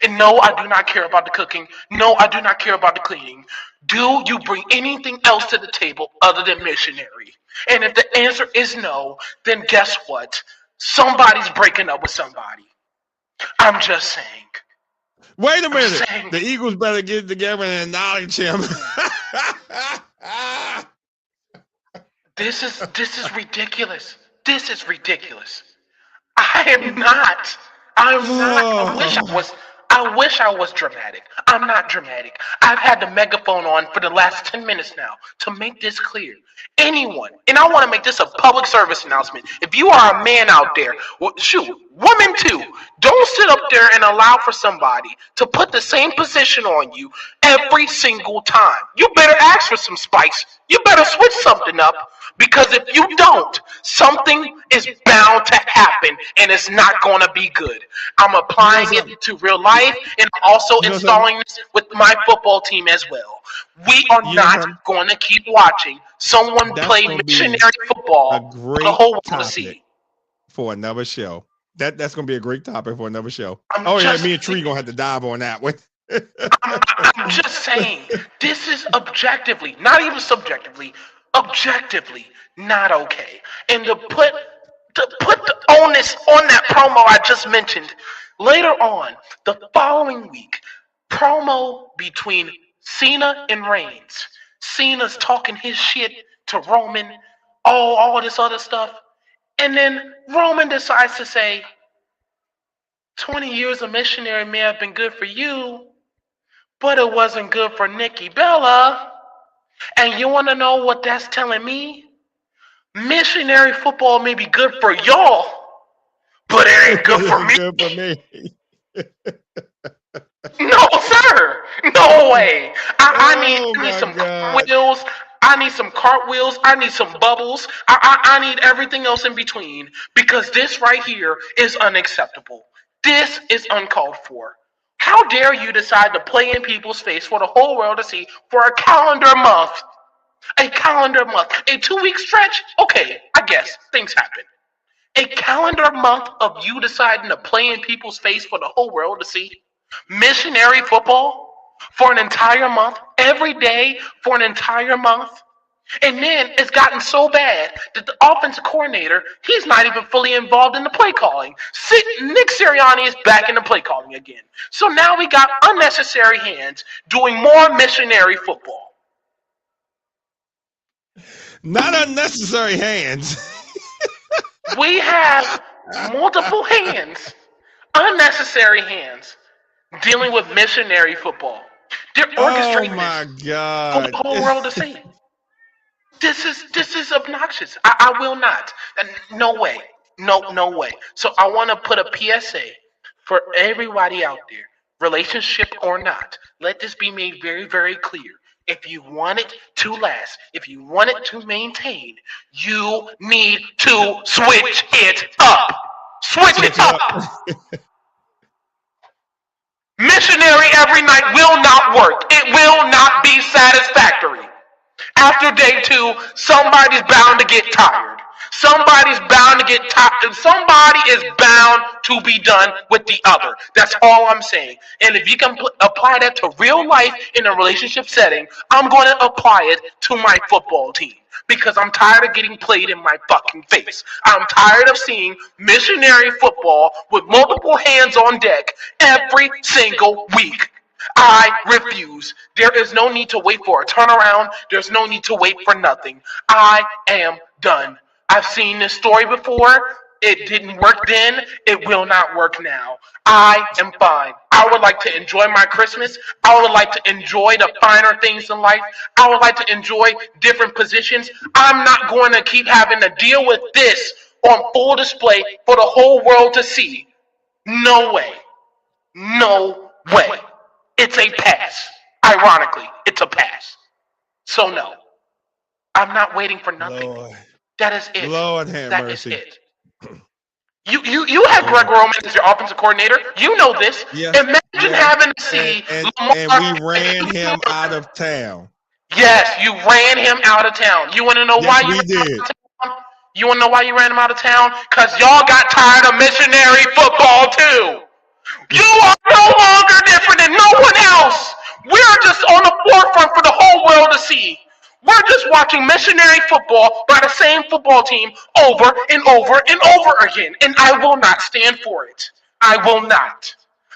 And no, I do not care about the cooking. No, I do not care about the cleaning. Do you bring anything else to the table other than missionary? And if the answer is no, then guess what? Somebody's breaking up with somebody. I'm just saying. Wait a minute. The Eagles better get together and acknowledge him. This is ridiculous. This is ridiculous. I'm not. I I wish I was dramatic. I'm not dramatic. I've had the megaphone on for the last 10 minutes now to make this clear. Anyone, and I want to make this a public service announcement. If you are a man out there, shoot, women too, don't sit up there and allow for somebody to put the same position on you every single time. You better ask for some spice. You better switch something up. Because if you don't, something is bound to happen, and it's not going to be good. I'm applying it to real life, and also installing this with my football team as well. We are not going to keep watching someone play missionary football for the whole world to see. For another show. That's going to be a great topic for another show. Me and Tree going to have to dive on that one. I'm just saying, this is objectively, not even subjectively, objectively not okay. And to put the onus on that promo I just mentioned, later on, the following week, promo between Cena and Reigns. Cena's talking his shit to Roman, all this other stuff. And then Roman decides to say, 20 years of missionary may have been good for you, but it wasn't good for Nikki Bella. And you want to know what that's telling me? Missionary football may be good for y'all, but it ain't good for me. Good for me. No, sir. No way. I need some cartwheels. I need some cartwheels. I need some bubbles. I need everything else in between, because this right here is unacceptable. This is uncalled for. How dare you decide to play in people's face for the whole world to see for a calendar month? A calendar month. A 2-week stretch? Okay, I guess things happen. A calendar month of you deciding to play in people's face for the whole world to see? Missionary football for an entire month? Every day for an entire month? And then it's gotten so bad that the offensive coordinator, he's not even fully involved in the play calling. Nick Sirianni is back in the play calling again. So now we got unnecessary hands doing more missionary football. Not unnecessary hands. We have multiple hands, unnecessary hands, dealing with missionary football. They're orchestrating this for the whole world to see. This is obnoxious. I will not. No way. No way. So I want to put a PSA for everybody out there, relationship or not. Let this be made very, very clear. If you want it to last, if you want it to maintain, you need to switch it up. Switch it up. Missionary every night will not work. It will not be satisfactory. After day 2, somebody's bound to get tired. Somebody's bound to get tired. Somebody is bound to be done with the other. That's all I'm saying. And if you can apply that to real life in a relationship setting, I'm going to apply it to my football team. Because I'm tired of getting played in my fucking face. I'm tired of seeing missionary football with multiple hands on deck every single week. I refuse. There is no need to wait for a turnaround. There's no need to wait for nothing. I am done. I've seen this story before. It didn't work then. It will not work now. I am fine. I would like to enjoy my Christmas. I would like to enjoy the finer things in life. I would like to enjoy different positions. I'm not going to keep having to deal with this on full display for the whole world to see. No way. No way. It's a pass. Ironically, it's a pass. So no. I'm not waiting for nothing. Lord. That is it. Lord have that mercy. Is it. You have Greg Roman as your offensive coordinator. You know this. Yeah. Imagine having to see Lamar, and we ran him out of town. Yes, you ran him out of town. You want to know why you ran him out of town? You want to know why you ran him out of town? Because y'all got tired of missionary football too. You are no longer different than no one else. We're just on the forefront for the whole world to see. We're just watching missionary football by the same football team over and over and over again. And I will not stand for it. I will not.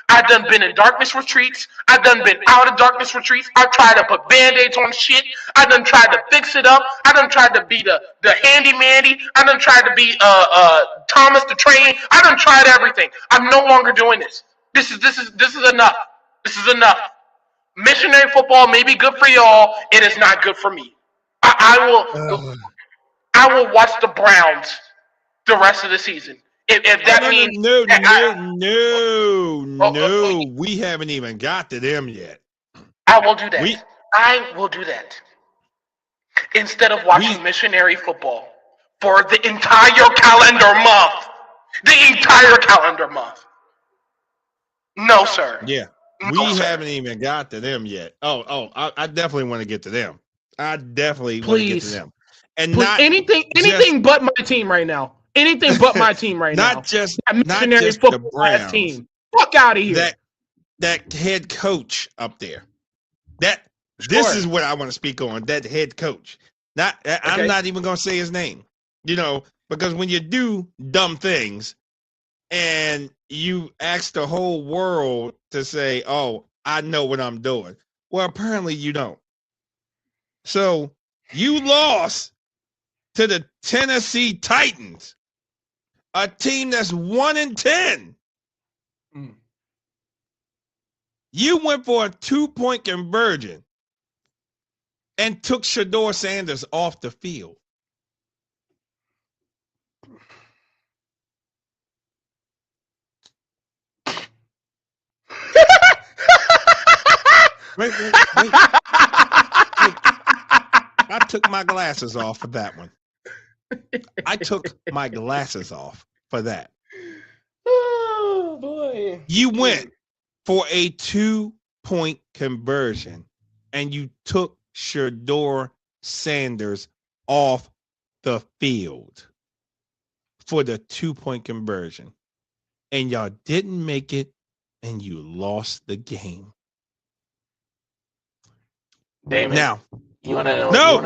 I've done been in darkness retreats. I've done been out of darkness retreats. I've tried to put band-aids on shit. I've done tried to fix it up. I've done tried to be the handy-mandy. I've done tried to be Thomas the Train. I've done tried everything. I'm no longer doing this. This is enough. This is enough. Missionary football may be good for y'all. It is not good for me. I will watch the Browns the rest of the season. If that means no, we haven't even got to them yet. I will do that. I will do that. Instead of watching missionary football for the entire calendar month. The entire calendar month. No, sir. Yeah. We haven't even got to them yet. I definitely want to get to them. I definitely want to get to them. And not anything but my team right now. Anything but my team right now. Not just the Browns. Team. Fuck out of here. That head coach up there. This is what I want to speak on. That head coach. I'm not even going to say his name. Because when you do dumb things and you ask the whole world to say, "Oh, I know what I'm doing." Well, apparently you don't. So you lost to the Tennessee Titans, a team that's 1-10. You went for a 2-point conversion and took Shedeur Sanders off the field. Wait. I took my glasses off for that one. I took my glasses off for that. Oh, boy. You went for a 2-point conversion, and you took Shedeur Sanders off the field for the 2-point conversion. And y'all didn't make it, and you lost the game. Damon, now, you want to know? No,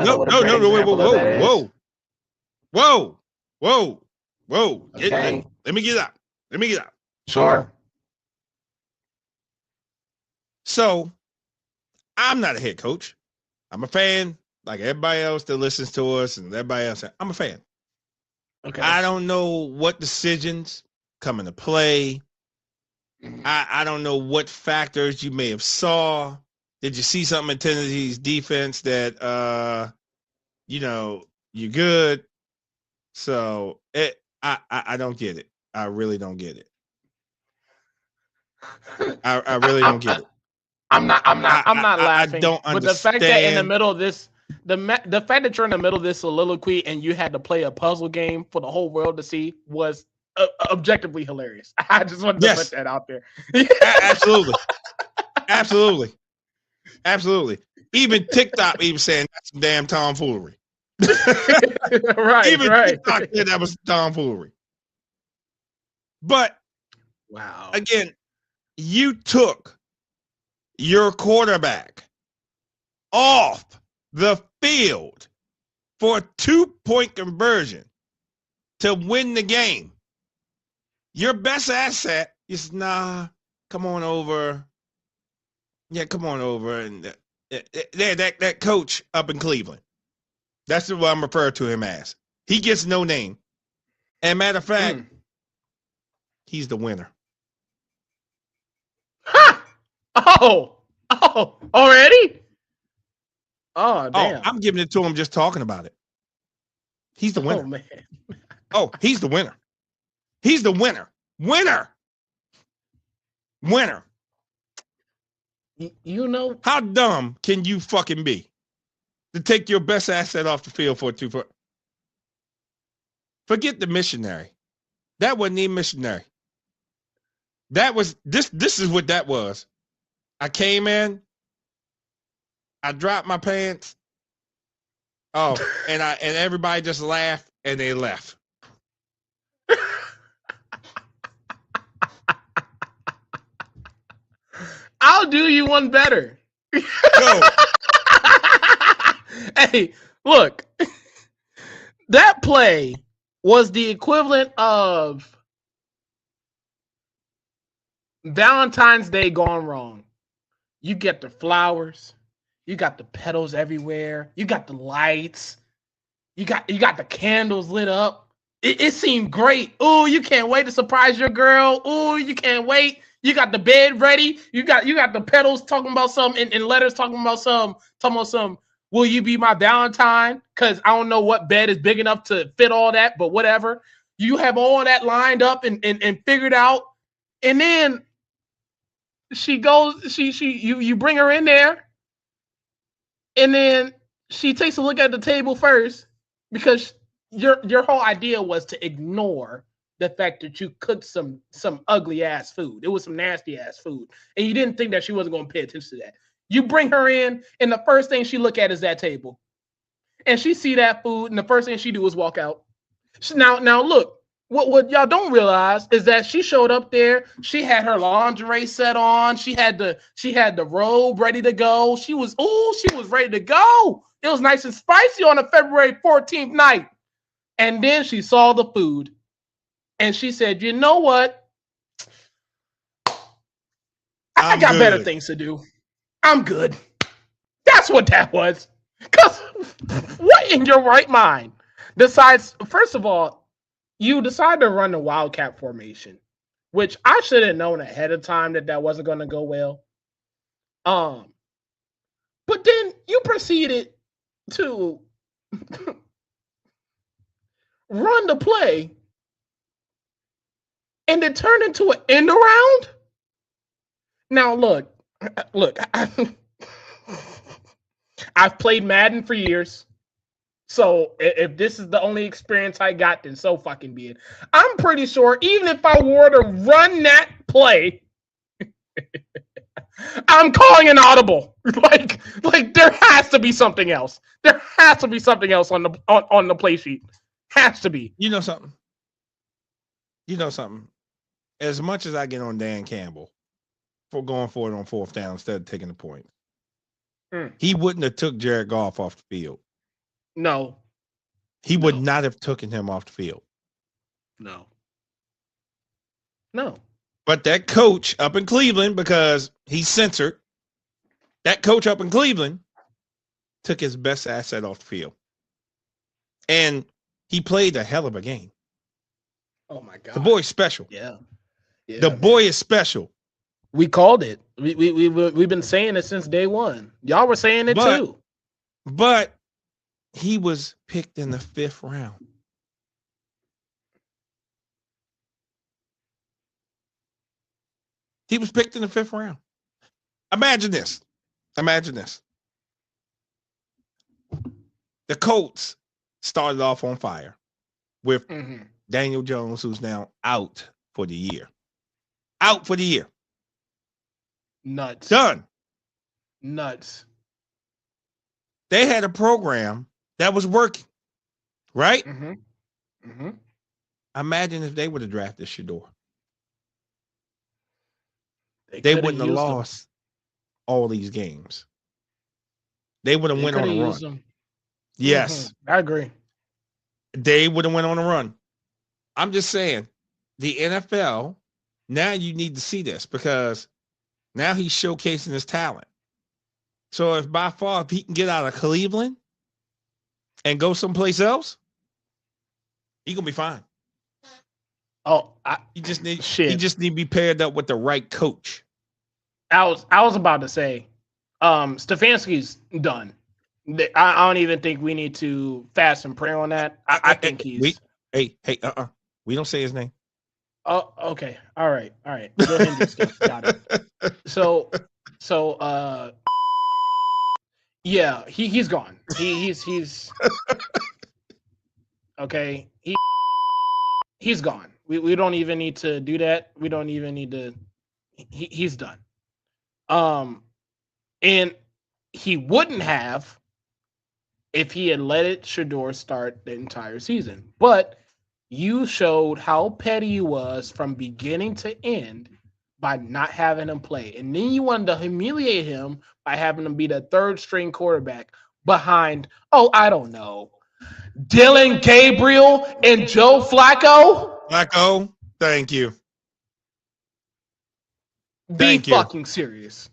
whoa. Okay. Let me get out. Sure. So, I'm not a head coach. I'm a fan, like everybody else that listens to us and everybody else. I'm a fan. Okay. I don't know what decisions come into play. I don't know what factors you may have saw. Did you see something in Tennessee's defense that you're good? So I don't get it. I really don't get it. I really don't get it. I'm not laughing. I don't understand. But the fact that in the middle of this, the fact that you're in the middle of this soliloquy and you had to play a puzzle game for the whole world to see was objectively hilarious. I just wanted to put that out there. Absolutely. Even TikTok even saying that's some damn tomfoolery. Right. TikTok said that was tomfoolery. But wow. Again, you took your quarterback off the field for a 2-point conversion to win the game. Your best asset is come on over. Yeah, come on over. And that coach up in Cleveland. That's what I'm referring to him as. He gets no name. And matter of fact, he's the winner. Ha! Oh, already? Oh, damn. Oh, I'm giving it to him just talking about it. He's the winner. Oh, man. Oh, he's the winner. He's the winner. Winner. You know, how dumb can you fucking be to take your best asset off the field for a 2-point? Forget the missionary. That wasn't even missionary. That was this is what that was. I came in, I dropped my pants. Oh, and everybody just laughed and they left. I'll do you one better. Go. Hey, look. That play was the equivalent of Valentine's Day gone wrong. You get the flowers, you got the petals everywhere, you got the lights, you got the candles lit up. It seemed great. Oh, you can't wait to surprise your girl. Oh, you can't wait. You got the bed ready. You got the pedals talking about something and letters talking about some. Will you be my Valentine? Because I don't know what bed is big enough to fit all that, but whatever. You have all that lined up and figured out, and then she goes. You bring her in there, and then she takes a look at the table first because your whole idea was to ignore the fact that you cooked some ugly ass food. It was some nasty ass food, and you didn't think that she wasn't going to pay attention to that. You bring her in, and the first thing she look at is that table, and she see that food, and the first thing she do is walk out. Now look, what y'all don't realize is that she showed up there. She had her lingerie set on. She had the robe ready to go. She was ready to go. It was nice and spicy on a February 14th night. And then she saw the food, and she said, "You know what? I got better things to do. I'm good." That's what that was. Because what in your right mind decides, first of all, you decide to run the Wildcat formation, which I should have known ahead of time that wasn't going to go well. But then you proceeded to run the play and it turned into an end around. Now look, I've played Madden for years. So if this is the only experience I got, then so fucking be it. I'm pretty sure even if I were to run that play, I'm calling an audible. Like there has to be something else. There has to be something else on the play sheet. Has to be. You know something? As much as I get on Dan Campbell for going for it on fourth down instead of taking the point, he wouldn't have took Jared Goff off the field. No. He would not have taken him off the field. No. But that coach up in Cleveland, because he's censored, that coach up in Cleveland took his best asset off the field. And he played a hell of a game. Oh, my God. The boy's special. Yeah, the boy is special. We called it. We've been saying it since day one. Y'all were saying it too. But he was picked in the 5th round. He was picked in the 5th round. Imagine this. The Colts started off on fire with Daniel Jones, who's now out for the year. Nuts. Done. Nuts. They had a program that was working, right? Imagine if they would have drafted Shedeur. They wouldn't have lost all these games. They would have went on a run. Yes. I agree. They would have went on a run. I'm just saying, the NFL, now you need to see this because now he's showcasing his talent. So if he can get out of Cleveland and go someplace else, he's gonna be fine. Oh, he just need to be paired up with the right coach. I was about to say, Stefanski's done. I don't even think we need to fast and pray on that. I think he's. We don't say his name. Oh, okay. All right. Go ahead and do stuff. Got it. So, yeah, he's gone. He's okay. He's gone. We don't even need to do that. We don't even need to. He's done. And he wouldn't have if he had let Shedeur start the entire season. But you showed how petty he was from beginning to end by not having him play. And then you wanted to humiliate him by having him be the third string quarterback behind, I don't know, Dylan Gabriel and Joe Flacco. Thank you. Be fucking serious.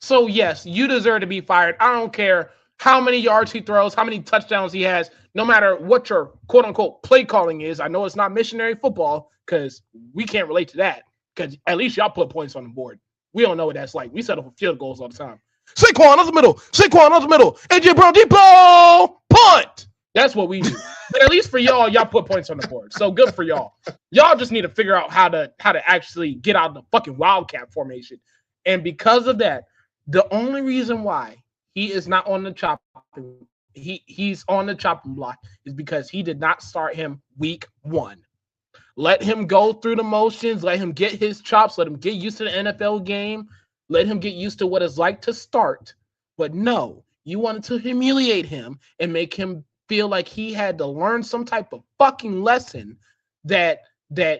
So, yes, you deserve to be fired. I don't care how many yards he throws, how many touchdowns he has, no matter what your quote-unquote play calling is. I know it's not missionary football because we can't relate to that because at least y'all put points on the board. We don't know what that's like. We settle for field goals all the time. Saquon up the middle. Saquon up the middle. AJ Brown deep ball. Punt. That's what we do. But at least for y'all put points on the board. So good for y'all. Y'all just need to figure out how to actually get out of the fucking wildcat formation. And because of that, the only reason why he is not on the chopping, he's on the chopping block is because he did not start him week 1. Let him go through the motions. Let him get his chops. Let him get used to the NFL game. Let him get used to what it's like to start. But no, you wanted to humiliate him and make him feel like he had to learn some type of fucking lesson that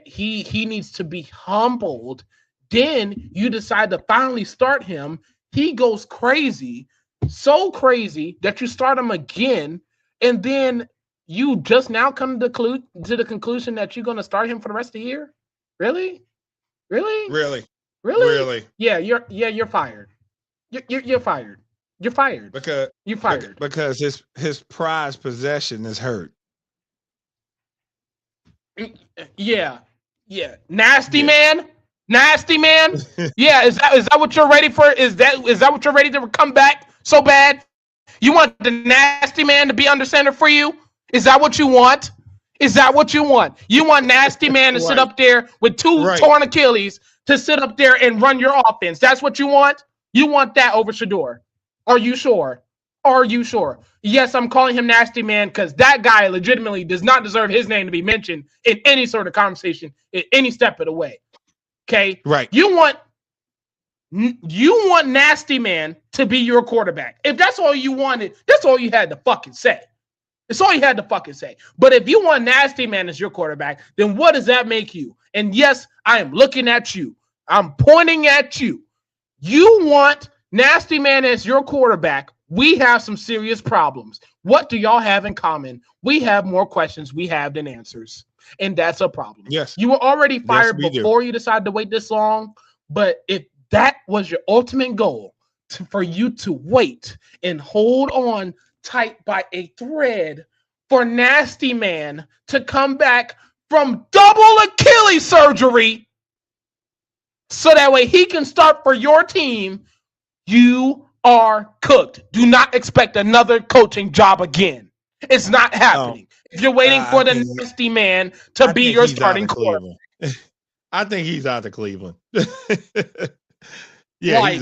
he needs to be humbled. Then you decide to finally start him. He goes crazy, so crazy that you start him again, and then you just now come to the conclusion that you're going to start him for the rest of the year? Really? Yeah, you're fired. You're fired. You're fired. Because his prized possession is hurt. Yeah. Nasty man. Yeah, is that what you're ready for? Is that what you're ready to come back so bad? You want the nasty man to be under center for you? Is that what you want? You want nasty man to sit up there with 2 torn Achilles to sit up there and run your offense. That's what you want? You want that over Shedeur. Are you sure? Yes, I'm calling him nasty man because that guy legitimately does not deserve his name to be mentioned in any sort of conversation in any step of the way. Okay? Right. You want nasty man to be your quarterback. If that's all you wanted, that's all you had to fucking say. It's all you had to fucking say. But if you want nasty man as your quarterback, then what does that make you? And yes, I am looking at you. I'm pointing at you. You want nasty man as your quarterback. We have some serious problems. What do y'all have in common? We have more questions we have than answers. And that's a problem. Yes. You were already fired before you decided to wait this long. But if that was your ultimate goal, for you to wait and hold on tight by a thread for nasty man to come back from double Achilles surgery so that way he can start for your team, you are cooked. Do not expect another coaching job again. It's not happening. If you're waiting for the nasty man to be your starting quarterback. I think he's out of Cleveland. He's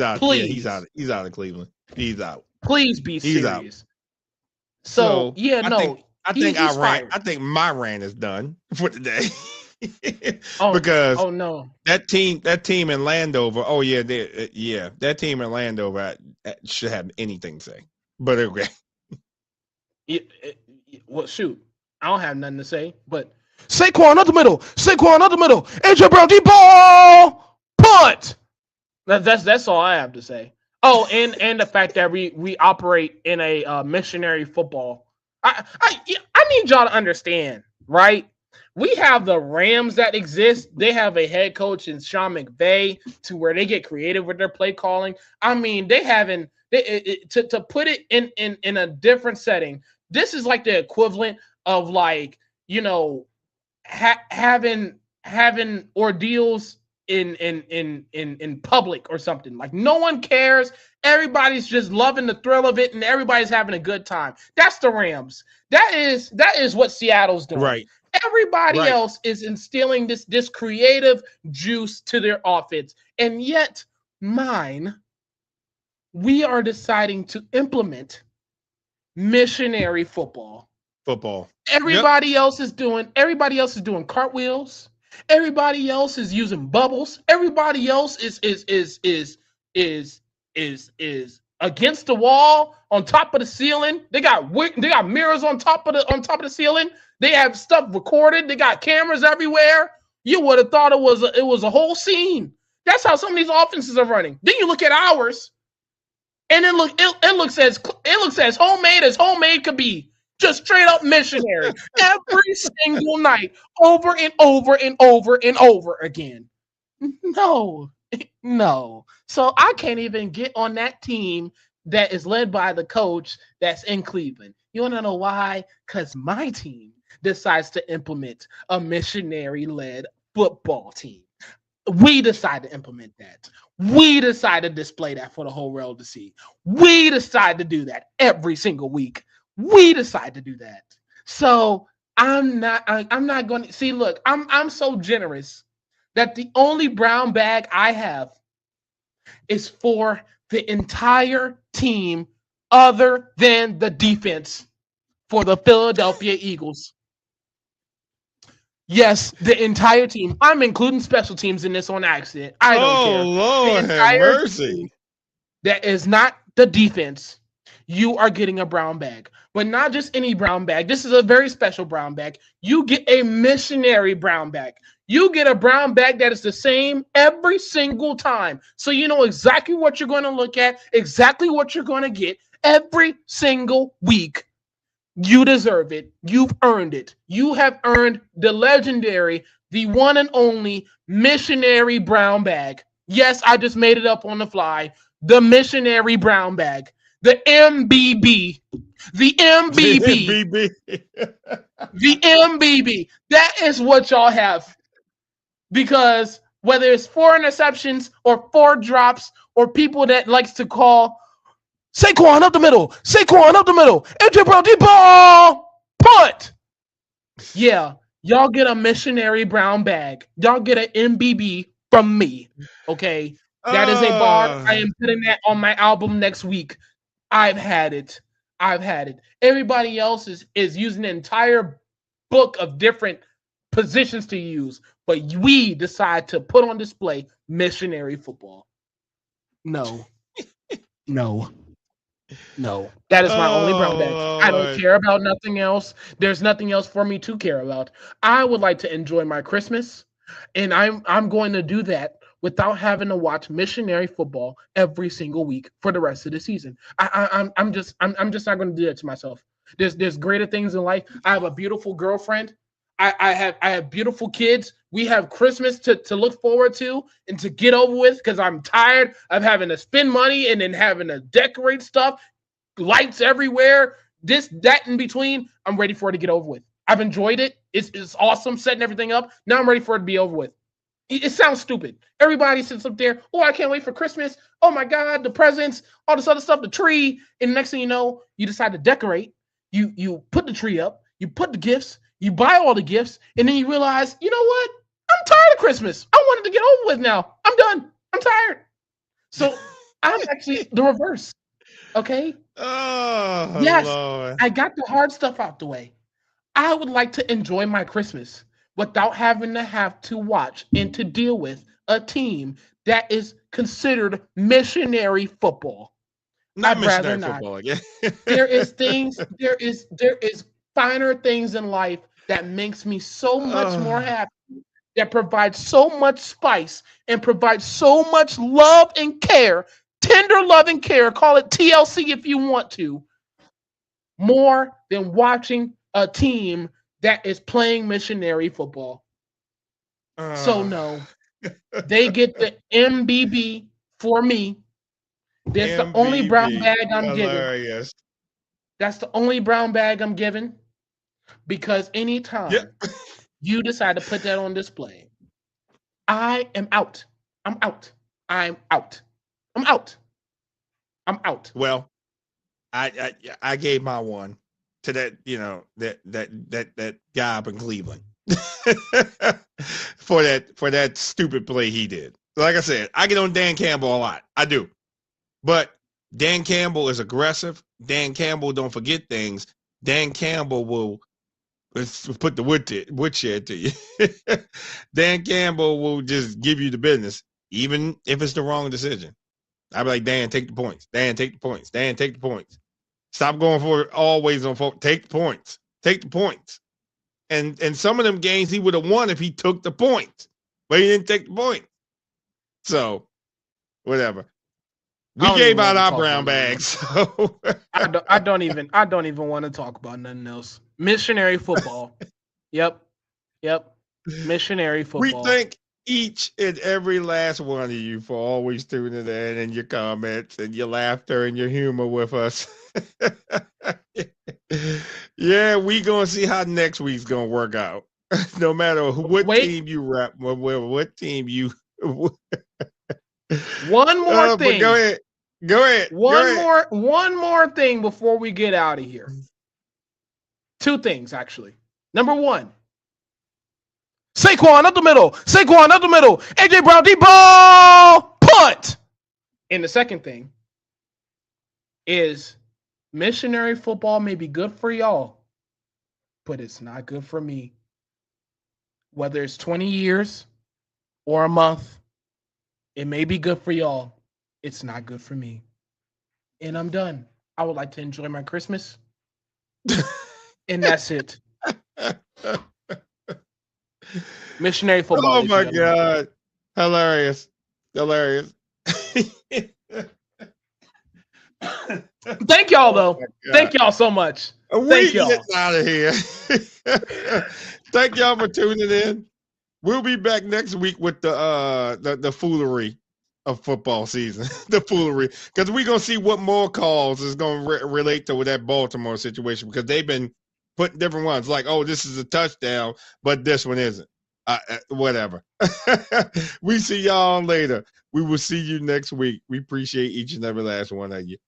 out. Please. Yeah, he's out of Cleveland. He's out. Please be serious. Out. I think my rant is done for today. Because that team in Landover. Oh yeah, that team in Landover should have anything to say. But okay. Well, shoot, I don't have nothing to say. But Saquon up the middle. AJ Brown deep ball punt. That's all I have to say. Oh, and the fact that we operate in a missionary football. I need y'all to understand, right? We have the Rams that exist. They have a head coach in Sean McVay to where they get creative with their play calling. I mean, to put it in a different setting. This is like the equivalent of like, having ordeals in public or something. Like no one cares. Everybody's just loving the thrill of it and everybody's having a good time. That's the Rams. That is what Seattle's doing. Right. Everybody else is instilling this creative juice to their offense. And yet we are deciding to implement missionary football. Everybody else is doing cartwheels. Everybody else is using bubbles. Everybody else is against the wall on top of the ceiling. They got mirrors on top of the ceiling. They have stuff recorded. They got cameras everywhere. You would have thought it was a whole scene. That's how some of these offenses are running. Then you look at ours, and it looks as homemade could be. Just straight up missionary every single night, over and over and over and over again. No. So I can't even get on that team that is led by the coach that's in Cleveland. You want to know why? Because my team decides to implement a missionary-led football team. We decide to implement that. We decide to display that for the whole world to see. We decide to do that every single week. We decide to do that. So I'm not going to see. Look, I'm so generous that the only brown bag I have is for the entire team, other than the defense for the Philadelphia Eagles. Yes, the entire team. I'm including special teams in this on accident. I don't care. Lord The have entire mercy. team that is not the defense, you are getting a brown bag. But not just any brown bag. This is a very special brown bag. You get a missionary brown bag. You get a brown bag that is the same every single time. So you know exactly what you're going to look at, exactly what you're going to get every single week. You deserve it. You've earned it. You have earned the legendary, the one and only missionary brown bag. Yes, I just made it up on the fly. The missionary brown bag. The MBB. The MBB. The MBB. That is what y'all have. Because whether it's 4 interceptions or 4 drops or people that likes to call Saquon up the middle. Saquon up the middle. Enter deep ball. Punt. Yeah, y'all get a missionary brown bag. Y'all get an MBB from me. Okay, that is a bar. I am putting that on my album next week. I've had it. I've had it. Everybody else is using an entire book of different positions to use, but we decide to put on display missionary football. No. No. No, that is my only brown bag. I don't care about nothing else. There's nothing else for me to care about. I would like to enjoy my Christmas, and I'm going to do that without having to watch missionary football every single week for the rest of the season. I'm just not going to do that to myself. There's greater things in life. I have a beautiful girlfriend. I have beautiful kids. We have Christmas to look forward to and to get over with because I'm tired of having to spend money and then having to decorate stuff, lights everywhere, this, that, in between. I'm ready for it to get over with. I've enjoyed it. It's awesome setting everything up. Now I'm ready for it to be over with. It sounds stupid. Everybody sits up there. Oh, I can't wait for Christmas. Oh my God, the presents, all this other stuff, the tree. And the next thing you know, you decide to decorate. You put the tree up. You put the gifts. You buy all the gifts, and then you realize, you know what? I'm tired of Christmas. I wanted to get over with now. I'm done. I'm tired. So I'm actually the reverse. Okay? Oh, yes, Lord. I got the hard stuff out the way. I would like to enjoy my Christmas without having to watch and to deal with a team that is considered missionary football. Not I'd missionary rather not. football again. There is finer things in life that makes me so much more happy, that provides so much spice and provides so much love and care, tender love and care, call it TLC if you want to, more than watching a team that is playing missionary football. So no, they get the MBB for me. That's the only brown bag I'm giving. That's the only brown bag I'm giving. Because anytime you decide to put that on display, I am out. I'm out. I'm out. I'm out. I'm out. Well, I gave my one to that, you know, that guy up in Cleveland for that stupid play he did. Like I said, I get on Dan Campbell a lot. I do. But Dan Campbell is aggressive. Dan Campbell don't forget things. Dan Campbell will put the woodshed to you. Dan Campbell will just give you the business, even if it's the wrong decision. I'd be like, Dan, take the points. Dan, take the points. Dan, take the points. Stop going for it always on folks. Take the points. Take the points. And some of them games he would have won if he took the points, but he didn't take the point. So, whatever. We gave out our brown bags. So. I don't even want to talk about nothing else. Missionary football. Yep. Missionary football. We thank each and every last one of you for always tuning in and your comments and your laughter and your humor with us. Yeah, we gonna see how next week's gonna work out. No matter what team you rep, what team you One more But thing. go ahead. One more thing before we get out of here. Two things, actually. Number one, Saquon up the middle. AJ Brown, deep ball, punt. And the second thing is missionary football may be good for y'all, but it's not good for me. Whether it's 20 years or a month, it may be good for y'all. It's not good for me. And I'm done. I would like to enjoy my Christmas. And that's it. Missionary football. Oh my God. Hilarious. Thank y'all, though. Thank y'all so much. We get out of here. Thank y'all for tuning in. We'll be back next week with the foolery of football season. The foolery. Because we're going to see what more calls is going to relate to that Baltimore situation, because they've been putting different ones. Like, oh, this is a touchdown, but this one isn't. Whatever. We see y'all later. We will see you next week. We appreciate each and every last one of you.